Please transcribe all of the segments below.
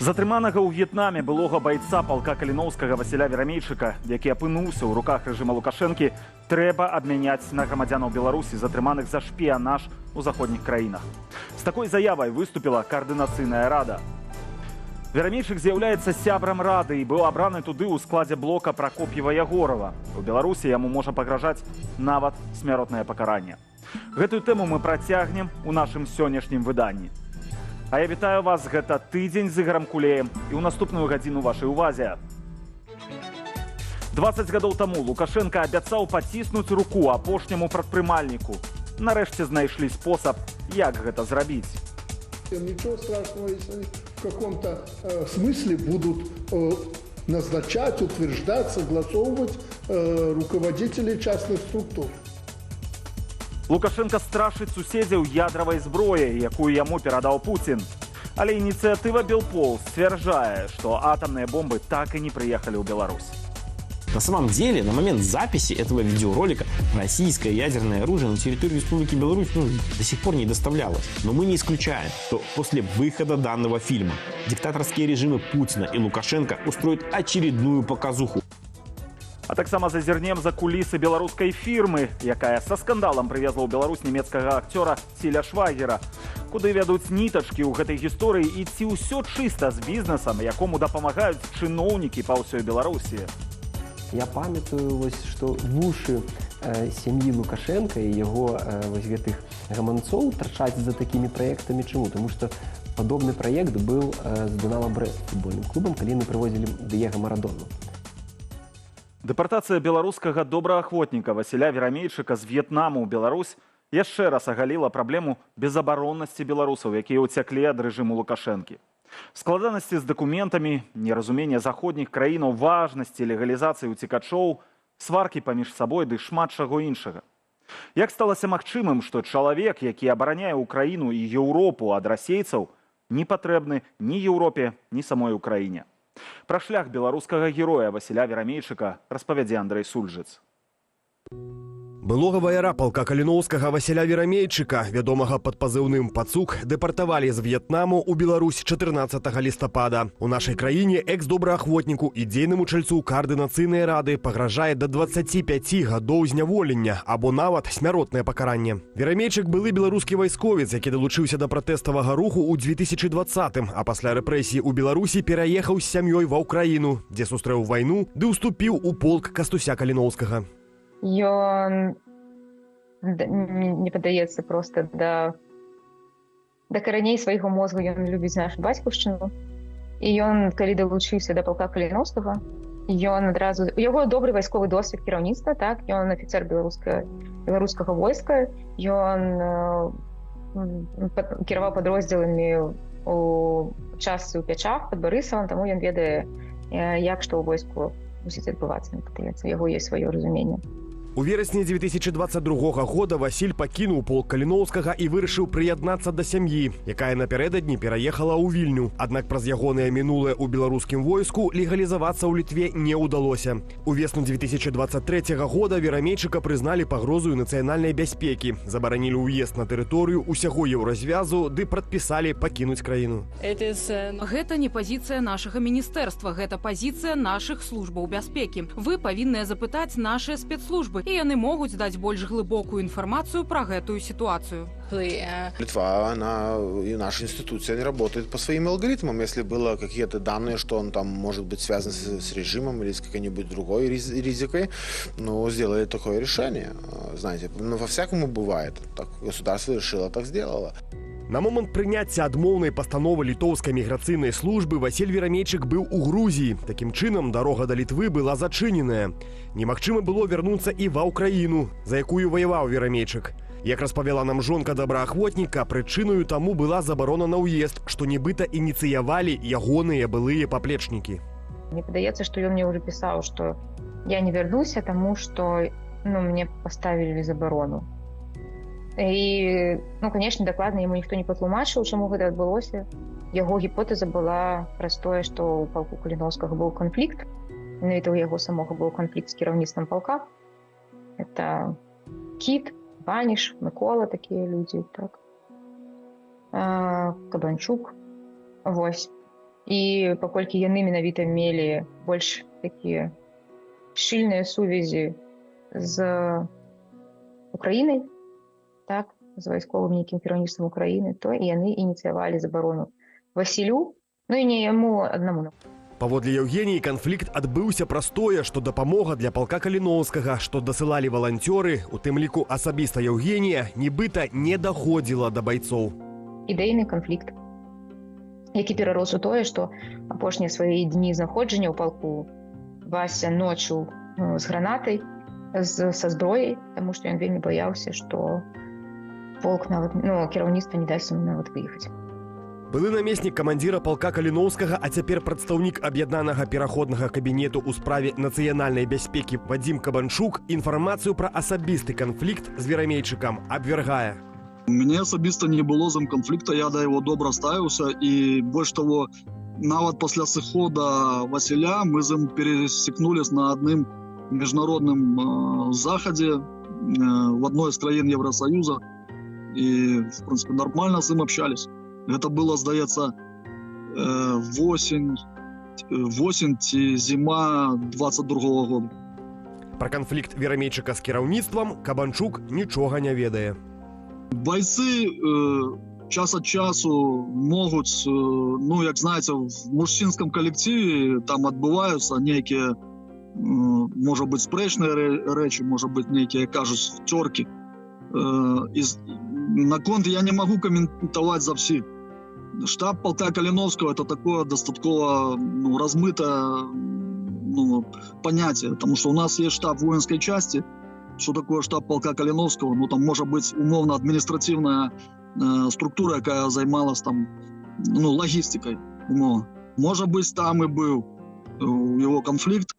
Затрыманага ў В'етнаме былога байца палка Каліноўскага Васіля Верамейчыка, які апынуўся ў руках рэжыма Лукашэнкі, трэба абмяняць на грамадзянаў Беларусі, затрыманых за шпіянаж у заходніх краінах. З такой заявай выступіла Коаардынацыйная рада. Верамейчык з'яўляецца сябрам рады і быў абраны туды ў складзе блока Пракоп'ева-Ягорова. У Беларусі яму можа пагражаць нават смяротнае пакаранне. Гэтую тэму мы працягнем у нашым сённяшнім выданні. А я вітаю вас, гэта тыдзень з Ігорам Кулеем і ў наступную гадзіну вашай увазе. 20 гадоў таму Лукашенко абяцаў паціснуць руку апошняму прадпрымальніку. Нарэшце знайшлі спосаб, як гэта зрабіць. Ничего страшного, если они в каком-то смысле будут назначать, утверждать, согласовывать руководителей частных структур. Лукашенко страшыць суседзяў ядравай зброяй, якую яму перадаў Путін. Але ініцыятыва Белпол сцвярджае, што атомныя бомбы так і не прыехалі ў Беларусь. На самом деле, на момент записи этого видеоролика российское ядерное оружие на территорию Республики Беларусь до сих пор не доставлялось. Но мы не исключаем, что после выхода данного фильма диктаторские режимы Путина и Лукашенко устроят очередную показуху. А таксама зазірнем за кулісы беларускай фірмы, якая са скандалам прывезла ў Беларусь нямецкага акцёра Ціля Швайгера. Куды вядуць нітачкі ў гэтай гісторыі і ці ўсё чыста з бізнесам, якому дапамагаюць чыноўнікі па ўсёй Беларусі. Я памятаю, што вушы сям'і Лукашенка і яго гэтых гаманцоў трачаць за такімі праектамі. Чаму? Таму што падобны праект быў з Дынама Брэст футбольным клубам, калі яны прывозілі Дыега Марадону. Дэпартацыя беларускага добраахвотніка Васіля Верамейчыка з В'етнаму ў Беларусь яшчэ раз агаліла праблему безабароннасці беларусаў, якія ўцяклі ад рэжыму Лукашэнкі. Складанасці з дакументамі, неразуменне заходніх краінаў важнасці легалізацыі уцекачоў, сваркі паміж сабой ды шмат чаго іншага. Як сталася магчымым, што чалавек, які абараняе Украіну і Еўропу ад расейцаў, не патрэбны ні Еўропе, ні самой Украіне. Пра шлях беларускага героя Васіля Верамейчыка распавядзе Андрэй Сульжыц. Былога ваяра палка Каліноўскага Васіля Верамейчыка, вядомага пад пазыўным «Пацук», дэпартавалі з В'етнаму ў Беларусь 14 лістапада. У нашай краіне экс-добраахвотніку і дзейнаму чальцу Коаардынацыйнай рады пагражае да 25 гадоў зняволення або нават смяротнае пакаранне. Верамейчык былы беларускі вайсковец, які далучыўся да пратэставага руху ў 2020-м, а пасля рэпрэсій у Беларусі пераехаў з сям'ёй ва Ўкраіну, дзе сустрэў вайну ды ўступіў у полк Кастуся Каліноўскага. Ён не падаецца проста да караней свайго мозгу. Ён любіць нашу бацькаўшчыну. І ён, калі далучыўся да палка Каліноўскага, ён адразу... У яго добры вайсковы досвед кіраўніцтва, так? Ён афіцэр беларускага войска, ён кіраваў падроздзеламі у частцы ў Пячах, пад Барысавам, таму ён ведае, як што ў войску мусіць адбывацца, мне падаецца. У яго ёсць сваё разуменне. У верасні 2022 года Васіль пакінуў полк Каліноўскага і вырашыў прыяднацца да сям'і, якая напярэдадні пераехала ў Вільню. Аднак праз ягонае мінулае ў беларускім войску легалізавацца ў Літве не ўдалося. У весну 2023 года Верамейчыка прызналі пагрозаю нацыянальнай бяспекі, забаранілі ўезд на тэрыторыю ўсяго еўразвязу ды прадпісалі пакінуць краіну. Гэта не пазіцыя нашага міністэрства, гэта пазіцыя нашых службаў бяспекі. Вы павінныя запытаць нашыя спецслужбы, и они могут дать больше глубокую информацию про эту ситуацию. Литва, она и наша институция, они работают по своим алгоритмам. Если было какие-то данные, что он там может быть связан с режимом или с какой-нибудь другой ризикой, ну, сделали такое решение. Знаете, ну, во-всякому бывает. Так, государство решило, так сделало. На момант прыняцця адмоўнай пастановы літоўскай міграцыйнай службы Васіль Верамейчык быў у Грузіі. Такім чынам, дарога да Літвы была зачыненая. Немагчыма было вярнуцца і ва Ўкраіну, за якую ваяваў Верамейчык. Як распавяла нам жонка добраахвотніка, прычынаю таму была забарона на ўезд, што нібыта ініцыявалі ягоныя былыя паплечнікі. Мне падаецца, што ён мне ўжо пісаў, што я не вярнуся, таму што мне паставілі забарону. І, конечно, дакладна яму ніхто не патлумачыў, чаму гэта адбылося. Яго гіпотэза была праз тое, што ў палку Каліноўскага быў канфлікт. Менавіта ў яго самога быў канфлікт з кіраўніцтвам палка. Это Кіт, Ваніш, Микола, такія людзі, так. Кабанчук. Вось. І паколькі яны менавіта мелі больш такія шчыльныя сувязі з Украінай, так, з вайсковым нейкім кіраўніцтвам Украіны, то і яны ініцыявалі забарону Васілю, ну і не яму аднаму. Паводле Еўгеніі, канфлікт адбыўся праз тое, што дапамога для палка Каліноўскага, што дасылалі валанцёры, у тым ліку асабіста Еўгенія, нібыта не даходзіла да байцоў. Ідэйны канфлікт, які перарос у тое, што апошнія свае дні знаходжання ў палку Вася ноччу з гранатай, са зброяй, таму што ён вельмі баяўся, што полк нават, кіраўніцтва не дасць ему нават выехаць. Былы намеснік камандзіра палка Каліноўскага, а цяпер прадстаўнік аб'яднанага пераходнага кабінету ў справе нацыянальнай бяспекі Вадзім Кабанчук інфармацыю пра асабісты канфлікт з Верамейчыкам абвяргае. У мяне асабіста не было з ім канфлікта, я да яго добра ставіўся, і больш таго, нават пасля сыхода Васіля мы з ім пересекнулись на адным міжнародным захадзе в адной з краін Евросоюза, і, в прынцыпе, нармальна з ім общались. Гэта было, здаецца, восень ці зіма 22-го года. Пра канфлікт Верамейчыка з кіраўніцтвам Кабанчук нічога не ведае. Бойцы час ад часу могуць, як знаеце, в мужчынскім калектыве там адбываюцца нейкія, можа быць, спрэчныя рэчы, можа быць, нейкія, кажуць, цёркі. Наконт я не магу каментаваць за всіх. Штаб полка Калиновского – это такое достаточно размытое понятие, потому что у нас есть штаб воинской части. Что такое штаб полка Калиновского? Там может быть умовно административная структура, которая занималась там, логистикой. Умовно. Может быть, там и был его конфликт.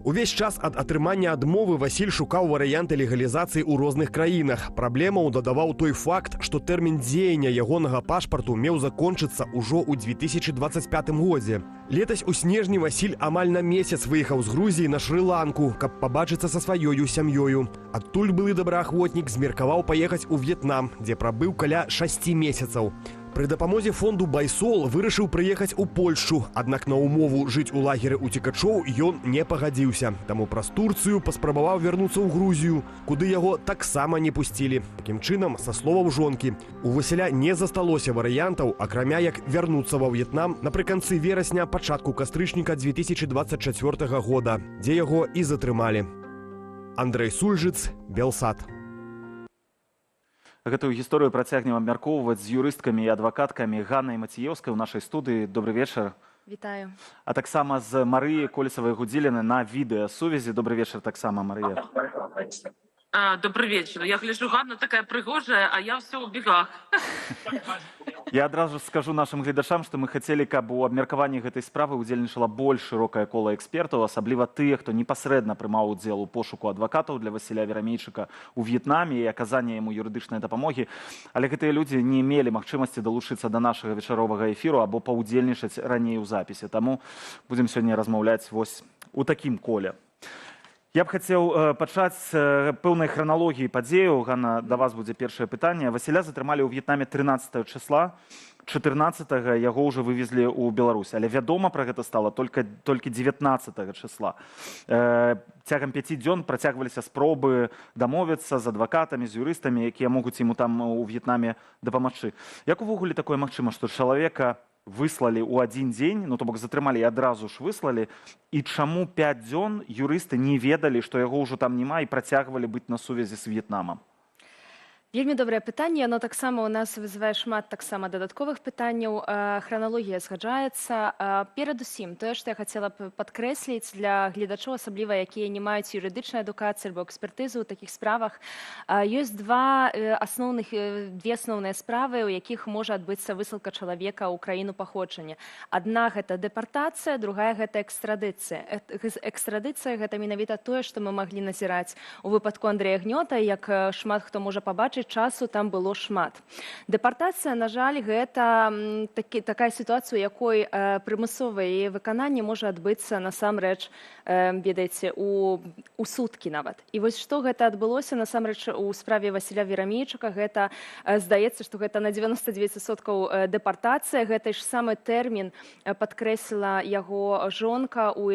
Увесь час ад атрымання адмовы Васіль шукаў варыянты легалізацыі ў розных краінах. Праблемаў дадаваў той факт, што тэрмін дзеяння ягонага пашпарту меў закончыцца ўжо ў 2025 годзе. Летась у снежні Васіль амаль на месяц выехаў з Грузіі на Шры-Ланку, каб пабачыцца са сваёю сям'ёю. Адтуль былы добраахвотнік змеркаваў паехаць у В'етнам, дзе прабыў каля 6 месяцаў. Пры дапамозе фонду «Байсол» вырашыў прыехаць у Польшчу, аднак на умову жыць у лагеры уцекачоў ён не пагадзіўся. Таму праз Турцыю паспрабаваў вярнуцца ў Грузію, куды яго таксама не пусцілі. Такім чынам, са словаў жонкі, у Васіля не засталося варыянтаў, акрамя як вярнуцца ва В'етнам напрыканцы верасня, пачатку кастрычніка 2024 года, дзе яго і затрымалі. Андрэй Сульжыц, Белсат. Гэтую гісторыю працягнем абмяркоўваць з юрысткамі і адвакаткамі Ганнай Маціеўскай у нашай студыі. Добрый вечар. Вітаю. А таксама з Марыяй Колесавай-Гудзілінай на відэасувязі. Добрый вечар таксама, Марыя. Добрый вечер. Я гляжу, Ганна такая прыгожая, а я все ў бегах. Я адразу скажу нашим гледачам, што мы хацелі, каб у абмеркаванні гэтай справы удзельнічала больш шырокае кола экспертаў, асабліва тыя, хто непасрэдна прымаў удзел у пошуку адвакатаў для Васіля Верамейчыка ў В'етнаме і аказання яму юрыдычнай дапамогі. Але гэтыя людзі не мелі магчымасці далучыцца да нашага вечаровага эфіру або паўдзельнічаць раней у запісе. Таму будзем сёння размаўляць вось у такім коле. Я б хацеў пачаць пэўнай храналогіі падзеяў. Ганна, да вас будзе першае пытанне. Васіля затрымалі ў В'етнаме 13 числа, 14-го яго ўжо вывезлі ў Беларусь. Але вядома пра гэта стала толькі 19 числа. Цягам 5 дзён працягваліся спробы дамовіцца з адвакатамі, з юрыстамі, якія могуць яму там у В'етнаме дапамагчы. Як увогуле такое магчыма, што чалавека выслалі ў адзін дзень, то бок затрымалі і адразу ж выслалі, і чаму 5 дзён юрысты не ведалі, што яго ўжо там няма і працягвалі быць на сувязі з В'етнамам? Вельмі добрае пытанне, оно таксама у нас вызывае шмат таксама дадатковых пытанняў. Храналогія згаджаецца. Перадусім, тое, што я хацела б падкрэсліць для гледачоў, асабліва якія не маюць юрыдычнай адукацыі альбо экспертызы ў такіх справах, ёсць две асноўныя справы, у якіх можа адбыцца высылка чалавека ў краіну паходжання. Адна гэта дэпартацыя, другая гэта экстрадыцыя. Экстрадыцыя гэта менавіта тое, што мы маглі назіраць у выпадку Андрэя Гнёта, як шмат хто можа пабачыць, значыць, часу там было шмат. Дэпартацыя, на жаль, гэта такая сітуацыя, у якой прымусовае выкананне можа адбыцца насамрэч, ведаеце, у суткі нават. І вось што гэта адбылося насамрэч у справе Васіля Верамейчыка, гэта здаецца, што гэта на 99% дэпартацыя, гэты ж самы тэрмін падкрэсліла яго жонка у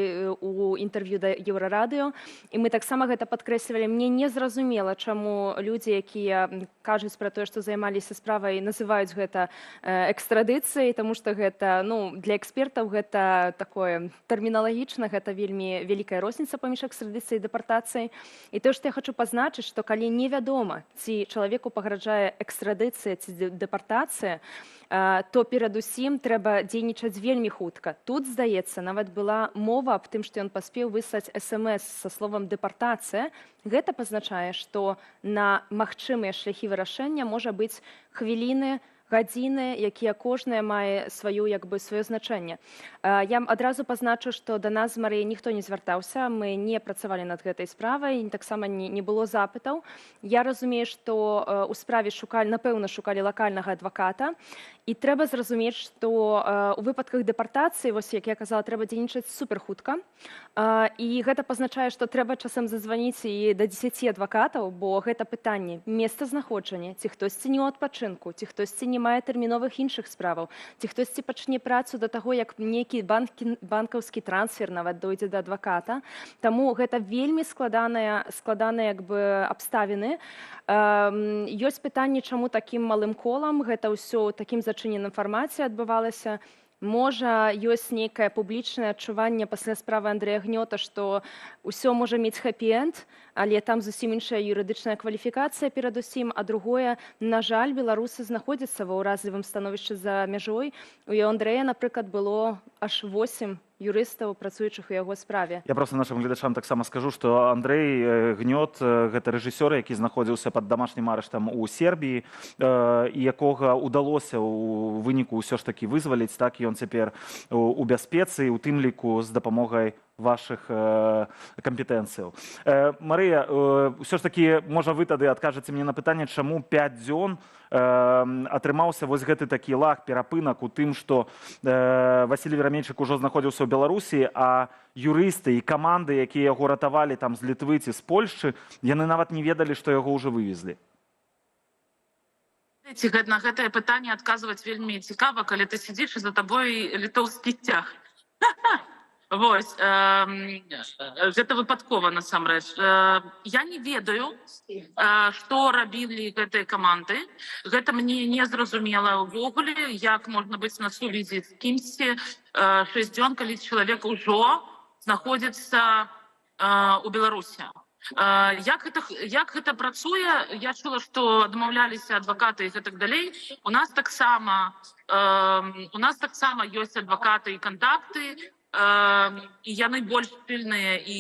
інтэрв'ю да Еўрарадыё. І мы таксама гэта падкрэслівалі. Мне не зразумела, чаму людзі, якія кажуць пра тое, што займаліся справай, называюць гэта экстрадыцыяй, таму што гэта, для экспертаў гэта такое тэрміналагічна, гэта вельмі вялікая розніца паміж экстрадыцыяй і дэпартацыяй. І тое, што я хочу пазначыць, што калі невядома, ці чалавеку пагражае экстрадыцыя ці дэпартацыя, то перадусім трэба дзейнічаць вельмі хутка. Тут, здаецца, нават была мова аб тым, што ён паспеў выслаць СМС са словам «дэпартацыя». Гэта пазначае, што на магчымыя шляхі вырашэння можа быць хвіліны, гадзіны, якія кожная мае сваё значэнне. Я адразу пазначу, што да нас з Марыяй ніхто не звяртаўся, мы не працавалі над гэтай справай, таксама не было запытаў. Я разумею, што ў справе напэўна шукалі лакальнага адваката, і трэба зразумець, што у выпадках дэпартацыі, вось як я казала, трэба дзейнічаць суперхутка, і гэта пазначае, што трэба часам зазваніць і да 10 адвакатаў, бо гэта пытанне месцазнаходжання, ці хтосьці не ў адпачынку, ці хтосьці не мае тэрміновых іншых справаў, ці хтосьці пачне працу да таго, як нейкі банкаўскі трансфер нават дойдзе да адваката. Таму гэта вельмі складаныя абставіны. Ёсць пытанне, чаму такім малым колам гэта ўсё такім зачыненым фармаце адбывалася. Можа, ёсць нейкае публічнае адчуванне пасля справы Андрэя Гнёта, што ўсё можа мець хэпі-энд, але там зусім іншая юрыдычная кваліфікацыя перадусім, а другое, на жаль, беларусы знаходзяцца ва ўразлівым становішчы за мяжой. У Андрэя, напрыклад, было аж 8 юрыстаў, працуючых у яго справе. Я просто нашим гледачам таксама скажу, што Андрэй Гнёт – гэта рэжысёр, які знаходзіўся пад дамашнім арыштам у Сербіі, і якога ўдалося ў выніку ўсё ж такі вызваліць, так, ён цяпер у бяспецы, у тым ліку з дапамогай ваших кампетэнцыяў. Марыя, ўсё ж такі, можа, вы тады адкажаце мне на пытанне, чаму 5 дзён атрымаўся вось гэты такі лаг, перапынак у тым, што Васіль Верамейчык ужо знаходзіўся ў Беларусі, а юрысты і каманды, якія яго ратавалі там з Літвы ці з Польшчы, яны нават не ведалі, што яго ўжо вывезлі. На гэтае пытанне адказваць вельмі цікава, калі ты сидзіш і за табой літоўскі сцяг. Вось, гэта выпадкова насамрэч. Я не ведаю, што рабілі гэтыя каманды. Гэта мне не зразумела ўвогуле, як можна быць на сувязі з кімсьці 6 дзён, калі чалавек ужо знаходзіцца у Беларусі. Як гэта працуе? Я чула, што адмаўляліся адвакаты і гэтак далей. У нас таксама ёсць адвакаты і кантакты, і яны больш пільныя, і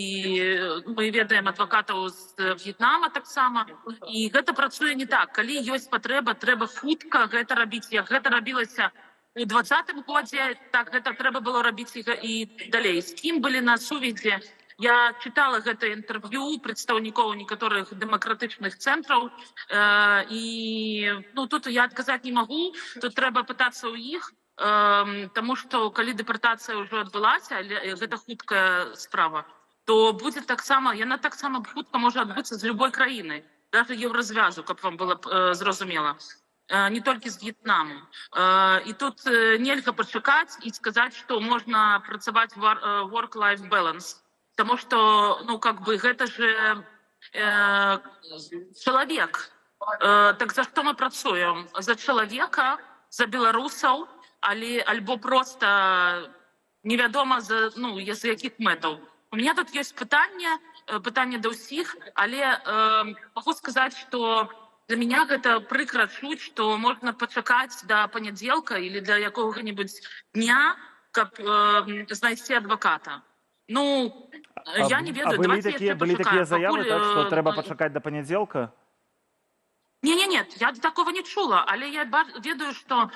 мы ведаем адвакатаў з В'етнама таксама. І гэта працуе не так. Калі ёсць патрэба, трэба хутка гэта рабіць. Як гэта рабілася у 2020 годзе, так гэта трэба было рабіць і далей. З кім былі на сувязі? Я чытала гэта інтэрв'ю прадстаўнікоў некаторых дэмакратычных цэнтраў, і тут я адказаць не магу, тут трэба пытацца ў іх, таму што калі дэпартацыя ўжо адбылася, але гэта хуткая справа, то будзе таксама, яна таксама хутка можа адбыцца з любой краіны, даже еўразвязу, каб вам было зразумела, не толькі з В'етнаму. І тут нельга пачакаць і сказаць, што можна працаваць work-life balance, таму што, гэта же чалавек. Так за што мы працуем? За чалавека, за беларусаў, альбо просто невядома за якіх мэтаў. У меня тут ёсць пытанне да ўсіх, але магу сказаць, што для меня гэта прыкра чуць, што можна пачакаць да панядзелка или да якога-небудзь дня, каб знайсці адваката. Я не ведаю, давайте яшчэ пачакаем. Былі такія заявы, так, што трэба пачакаць да панядзелка? Не, я такого не чула, але я ведаю, што,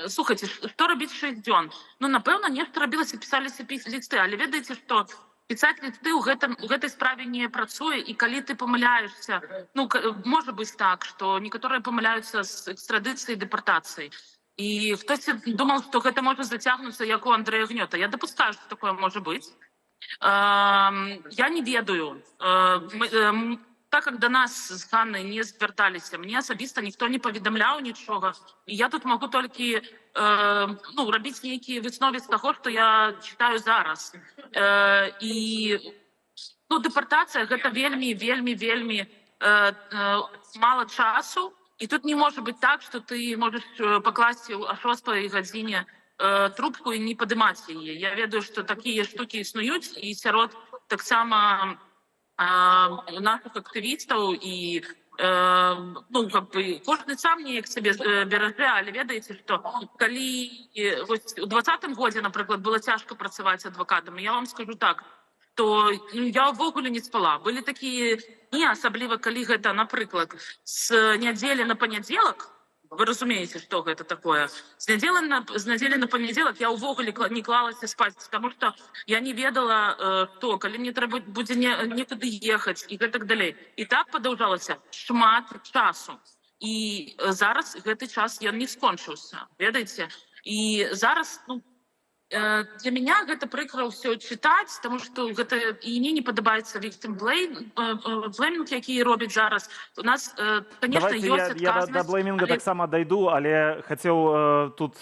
слухайце, што рабіць 6 дзён? Напэўна, нешта рабілася, пісаліся лісты, але ведаеце, што пісаць лісты ў гэтай справе не працуе, і калі ты памыляешься, ну, можа быць так, што некаторыя памыляюцца з экстрадыцыяй, дэпартацыяй. І хтосьці думаў, што гэта можа зацягнуцца, як у Андрэя Гнёта. Я дапускаю, што такое можа быць. Я не ведаю. Так как до нас з Ганнай не звярталіся, мне асабіста ніхто не паведамляў нічога. І я тут магу толькі рабіць нейкія высновы з таго, што я чытаю зараз. І дэпартацыя гэта вельмі мала часу. І тут не можа быць так, што ты можаш пакласці о 6 гадзіне трубку і не падымаць яе. Я ведаю, што такія штукі існуюць, і сярод таксама наших актывістаў, і кожны сам неяк сабе беражэ, але ведаеце, што калі у 2020 годзе, напрыклад, было цяжка працаваць адвакатам, я вам скажу так, то я ўвогуле не спала. Былі такія дні, асабліва калі гэта, напрыклад, з нядзелі на панядзелак, вы разумееце, што гэта такое. З нядзелі на панядзелак я ўвогуле не клалася спаць, таму што я не ведала, што, калі мне трэба будзе некуды ехаць і гэтак далей. І так падаўжалася шмат часу. І зараз гэты час ён не скончыўся, ведаеце? І зараз, для меня гэта прыкра ўсё чытаць, таму што гэта і мне не падабаецца victim blaming, які робяць зараз. У нас, конечно, ёсць адказнасць. Я да блеймінга таксама дайду, але хацеў тут...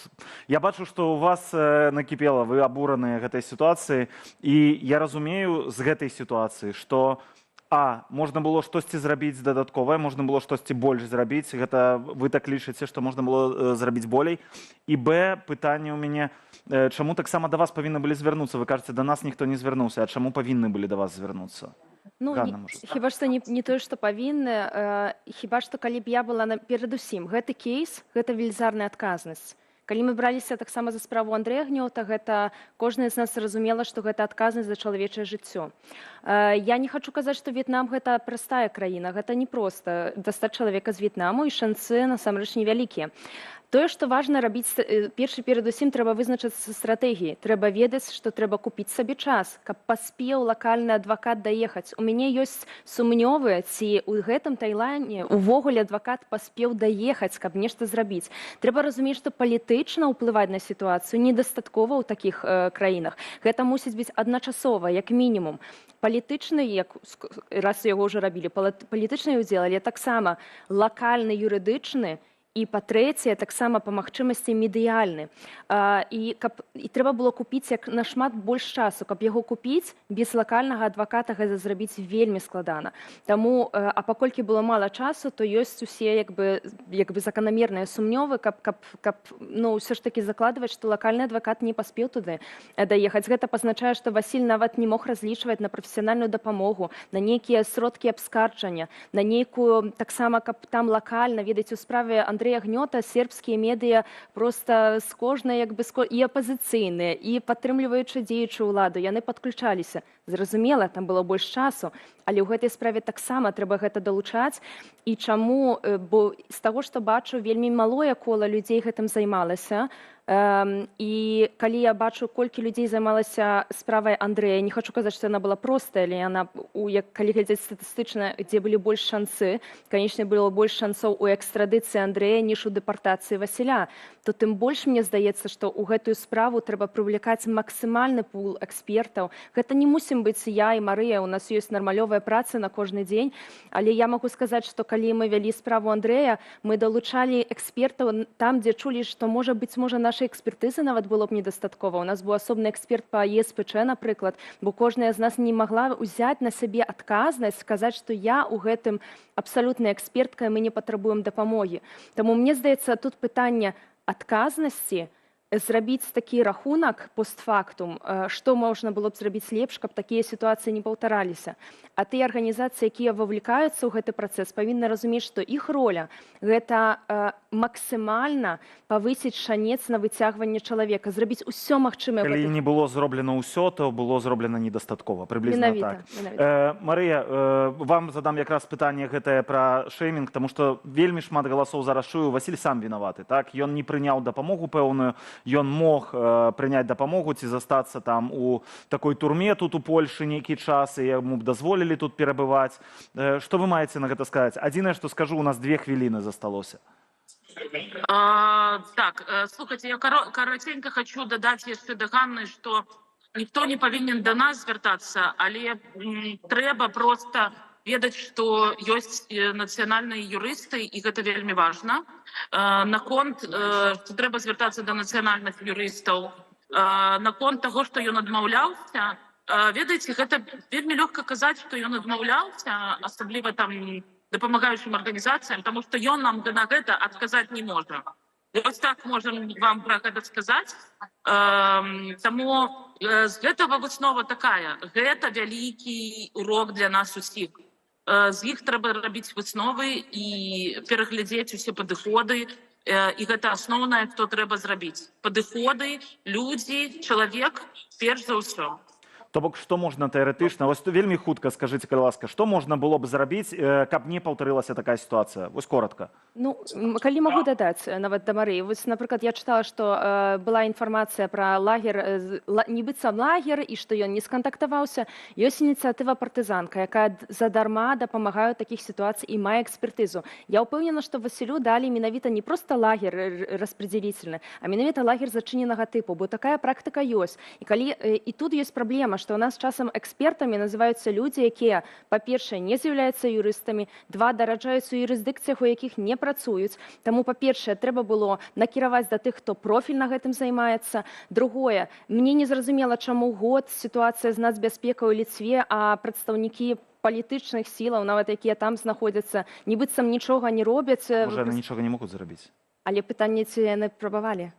Я бачу, што у вас накіпела, вы абураныя гэтай сітуацыі, і я разумею з гэтай сітуацыі, што можна было штосьці зрабіць дадатковае, можна было штосьці больш зрабіць, гэта вы так лічыце, што можна было зрабіць болей. І пытанне ў мяне, чаму таксама да вас павінны былі звярнуцца? Вы кажаце, да нас ніхто не звярнуўся, а чаму павінны былі да вас звярнуцца? Хіба што не тое, што павінны, хіба што калі б я была перадусім. Гэты кейс, гэта велізарная адказнасць. Калі мы браліся таксама за справу Андрэя Гнёта, гэта кожная з нас разумела, што гэта адказнасць за чалавечае жыццё. Я не хачу казаць, што В'етнам гэта простая краіна, гэта не проста дастаць чалавека з В'етнаму, і шанцы насамрэч невялікія. Тое, што важна рабіць, перадусім трэба вызначыцца са стратэгіяй. Трэба ведаць, што трэба купіць сабе час, каб паспеў лакальны адвакат даехаць. У мяне ёсць сумневы, ці ў гэтым Таіландзе увогуле адвакат паспеў даехаць, каб нешта зрабіць. Трэба разумець, што палітычна ўплываць на сітуацыю недастаткова ў такіх краінах. Гэта мусіць быць адначасова, як мінімум. Палітычны, раз яго ўжо рабілі, палітычны ўдзел, але таксама лакальны, юрыдычны, і па-трэцяе, таксама па магчымасці медыяльны. І трэба было купіць як нашмат больш часу. Каб яго купіць, без лакальнага адваката гэта зрабіць вельмі складана. Таму, паколькі было мала часу, то ёсць усе заканамерныя сумневы, каб ўсё ж такі закладваць, што лакальны адвакат не паспеў туды даехаць. Гэта пазначае, што Васіль нават не мог разлічваць на прафесіянальную дапамогу, на нейкія сродкі абскарджання, на нейкую, таксама, каб там лакальна, ведаеце, у справе Андрэя Гнёта сербскія медыя проста з кожнай і апазіцыйныя, і падтрымліваючы дзеючую ўладу, яны падключаліся. Зразумела, там было больш часу, але ў гэтай справе таксама трэба гэта далучаць. І чаму? Бо з таго, што бачу, вельмі малое кола людзей гэтым займалася. І калі я бачу, колькі людзей займалася справай Андрэя, не хачу казаць, што яна была простая, але яна, калі глядзець статыстычна, дзе былі больш шанцы, канечне, было больш шансоў у экстрадыцыі Андрэя, ніж у дэпартацыі Васіля, то тым больш мне здаецца, што ў гэтую справу трэба прывлекаць максімальны пул экспертаў. Гэта не мусім быць я і Марыя, у нас ёсць нармалёвая праца на кожны дзень, але я магу сказаць, што калі мы вялі справу Андрэя, мы далучалі экспертаў там, дзе чулі, што можа нашай экспертызы нават было б недастаткова. У нас быў асобны эксперт па ЕСПЧ, напрыклад, бо кожная з нас не магла ўзяць на сябе адказнасць, сказаць, што я ў гэтым абсалютная экспертка, і мы не патрабуем дапамогі. Таму мне здаецца, тут пытанне адказнасці, зрабіць такі рахунак постфактум, што можна было б зрабіць лепш, каб такія сітуацыі не паўтараліся. А тыя арганізацыі, якія вовлекаюцца ў гэты працэс, павінны разумець, што іх роля – гэта максімальна павысіць шанец на выцягванне чалавека, зрабіць усё магчымае. Калі не было зроблена ўсё, то было зроблена недастаткова. Прыблізна так. Марыя, вам задам якраз пытанне гэтае пра шэймінг, таму што вельмі шмат галасоў зараз чую, Васіль сам вінаваты. Ён не прыняў дапамогу пэўную, ён мог прыняць дапамогу ці застацца там у такой турме тут у Польшы нейкі час, і яму б дазволілі тут перабываць. Што вы маеце на гэта сказаць? Адзінае, што скажу, у нас 2 хвіліны засталося. Слухайте, я коротенько хочу додать еще до Ганны, что никто не повинен до нас звертаться, але трэба просто ведаць, что есть национальные юристы, и это вельмі важно. Наконт, что трэба звертаться до национальных юристов, наконт того, что ён адмаўляўся, ведаеце, гэта вельмі лёгка казаць, што ён адмаўляўся, асабліва там дапамагаючым арганізацыям, тому што ён нам на гэта адказаць не можа. Вось так можам вам пра гэта сказаць. Таму з гэтага выснова такая. Гэта вялікі урок для нас усіх. З іх трэба рабіць высновы і пераглядзець усе падыходы. І гэта асноўнае, што трэба зрабіць. Падыходы, людзі, чалавек, перш за ўсё. То бок, што можна тэарэтычна, вось вельмі хутка скажыце, калі ласка, што можна было б зрабіць, каб не паўтарылася такая сітуацыя? Вось коротка. Ну, калі магу дадаць нават да Марыі, вось, напрыклад, я чытала, што была інфармацыя пра лагер, нібыццам лагер, і што ён не скантактаваўся. Ёсць ініцыятыва партызанка, якая задарма дапамагае ў такіх сітуацый і мае экспертызу. Я ўпэўнена, што Васілю далі менавіта не проста лагер распределительны, а менавіта лагер зачыненага тыпу, бо такая практыка ёсць. І тут ёсць праблема, што ў нас часам экспертамі называюцца людзі, якія, па-першае, не з'яўляюцца юрыстамі, два, дараджаюцца ў юрысдыкцыях, у якіх не працуюць. Таму, па-першае, трэба было накіраваць да тых, хто профільна гэтым займаецца. Другое, мне не зразумела, чаму год сітуацыя з нацбяспекай у Ліцве, а прадстаўнікі палітычных сілаў, нават якія там знаходзяцца, нібыццам нічога не робяць. Можа, яны нічога не могуць зрабіць. Але пытанне, ці яны прабавалі?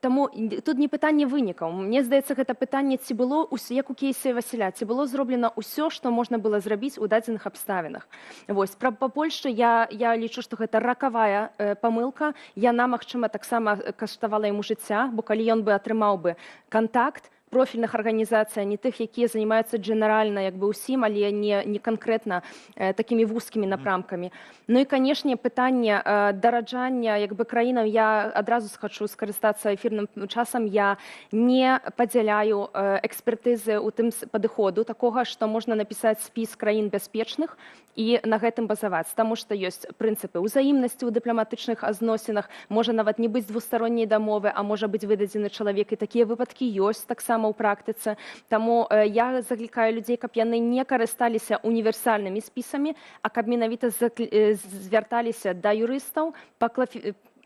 Таму тут не пытанне вынікаў. Мне здаецца, гэта пытанне, ці было, як у кейсе Васіля, ці было зроблена ўсё, што можна было зрабіць у дадзеных абставінах. Вось, па Польшчы я лічу, што гэта ракавая памылка. Яна, магчыма, таксама каштавала яму жыцця, бо калі ён бы атрымаў бы кантакт профільных арганізацый, а не тых, якія займаюцца джэнеральна ўсім, але не канкрэтна такімі вузкімі напрамкамі. Ну і, канешне, пытанне дараджання краінам, я адразу хачу скарыстацца эфірным часам, я не падзяляю экспертызы ў тым падыходу такога, што можна напісаць спіс краін бяспечных і на гэтым базаваць. Таму што ёсць прынцыпы ўзаемнасці ў дыпламатычных зносінах, можа нават не быць двусторонняй дамовы, а можа быць выдадзены чалавек, і такія выпадкі ёсць таксама ў практыцы. Таму я заклікаю людзей, каб яны не карысталіся універсальнымі спісамі, а каб менавіта звярталіся да юрыстаў,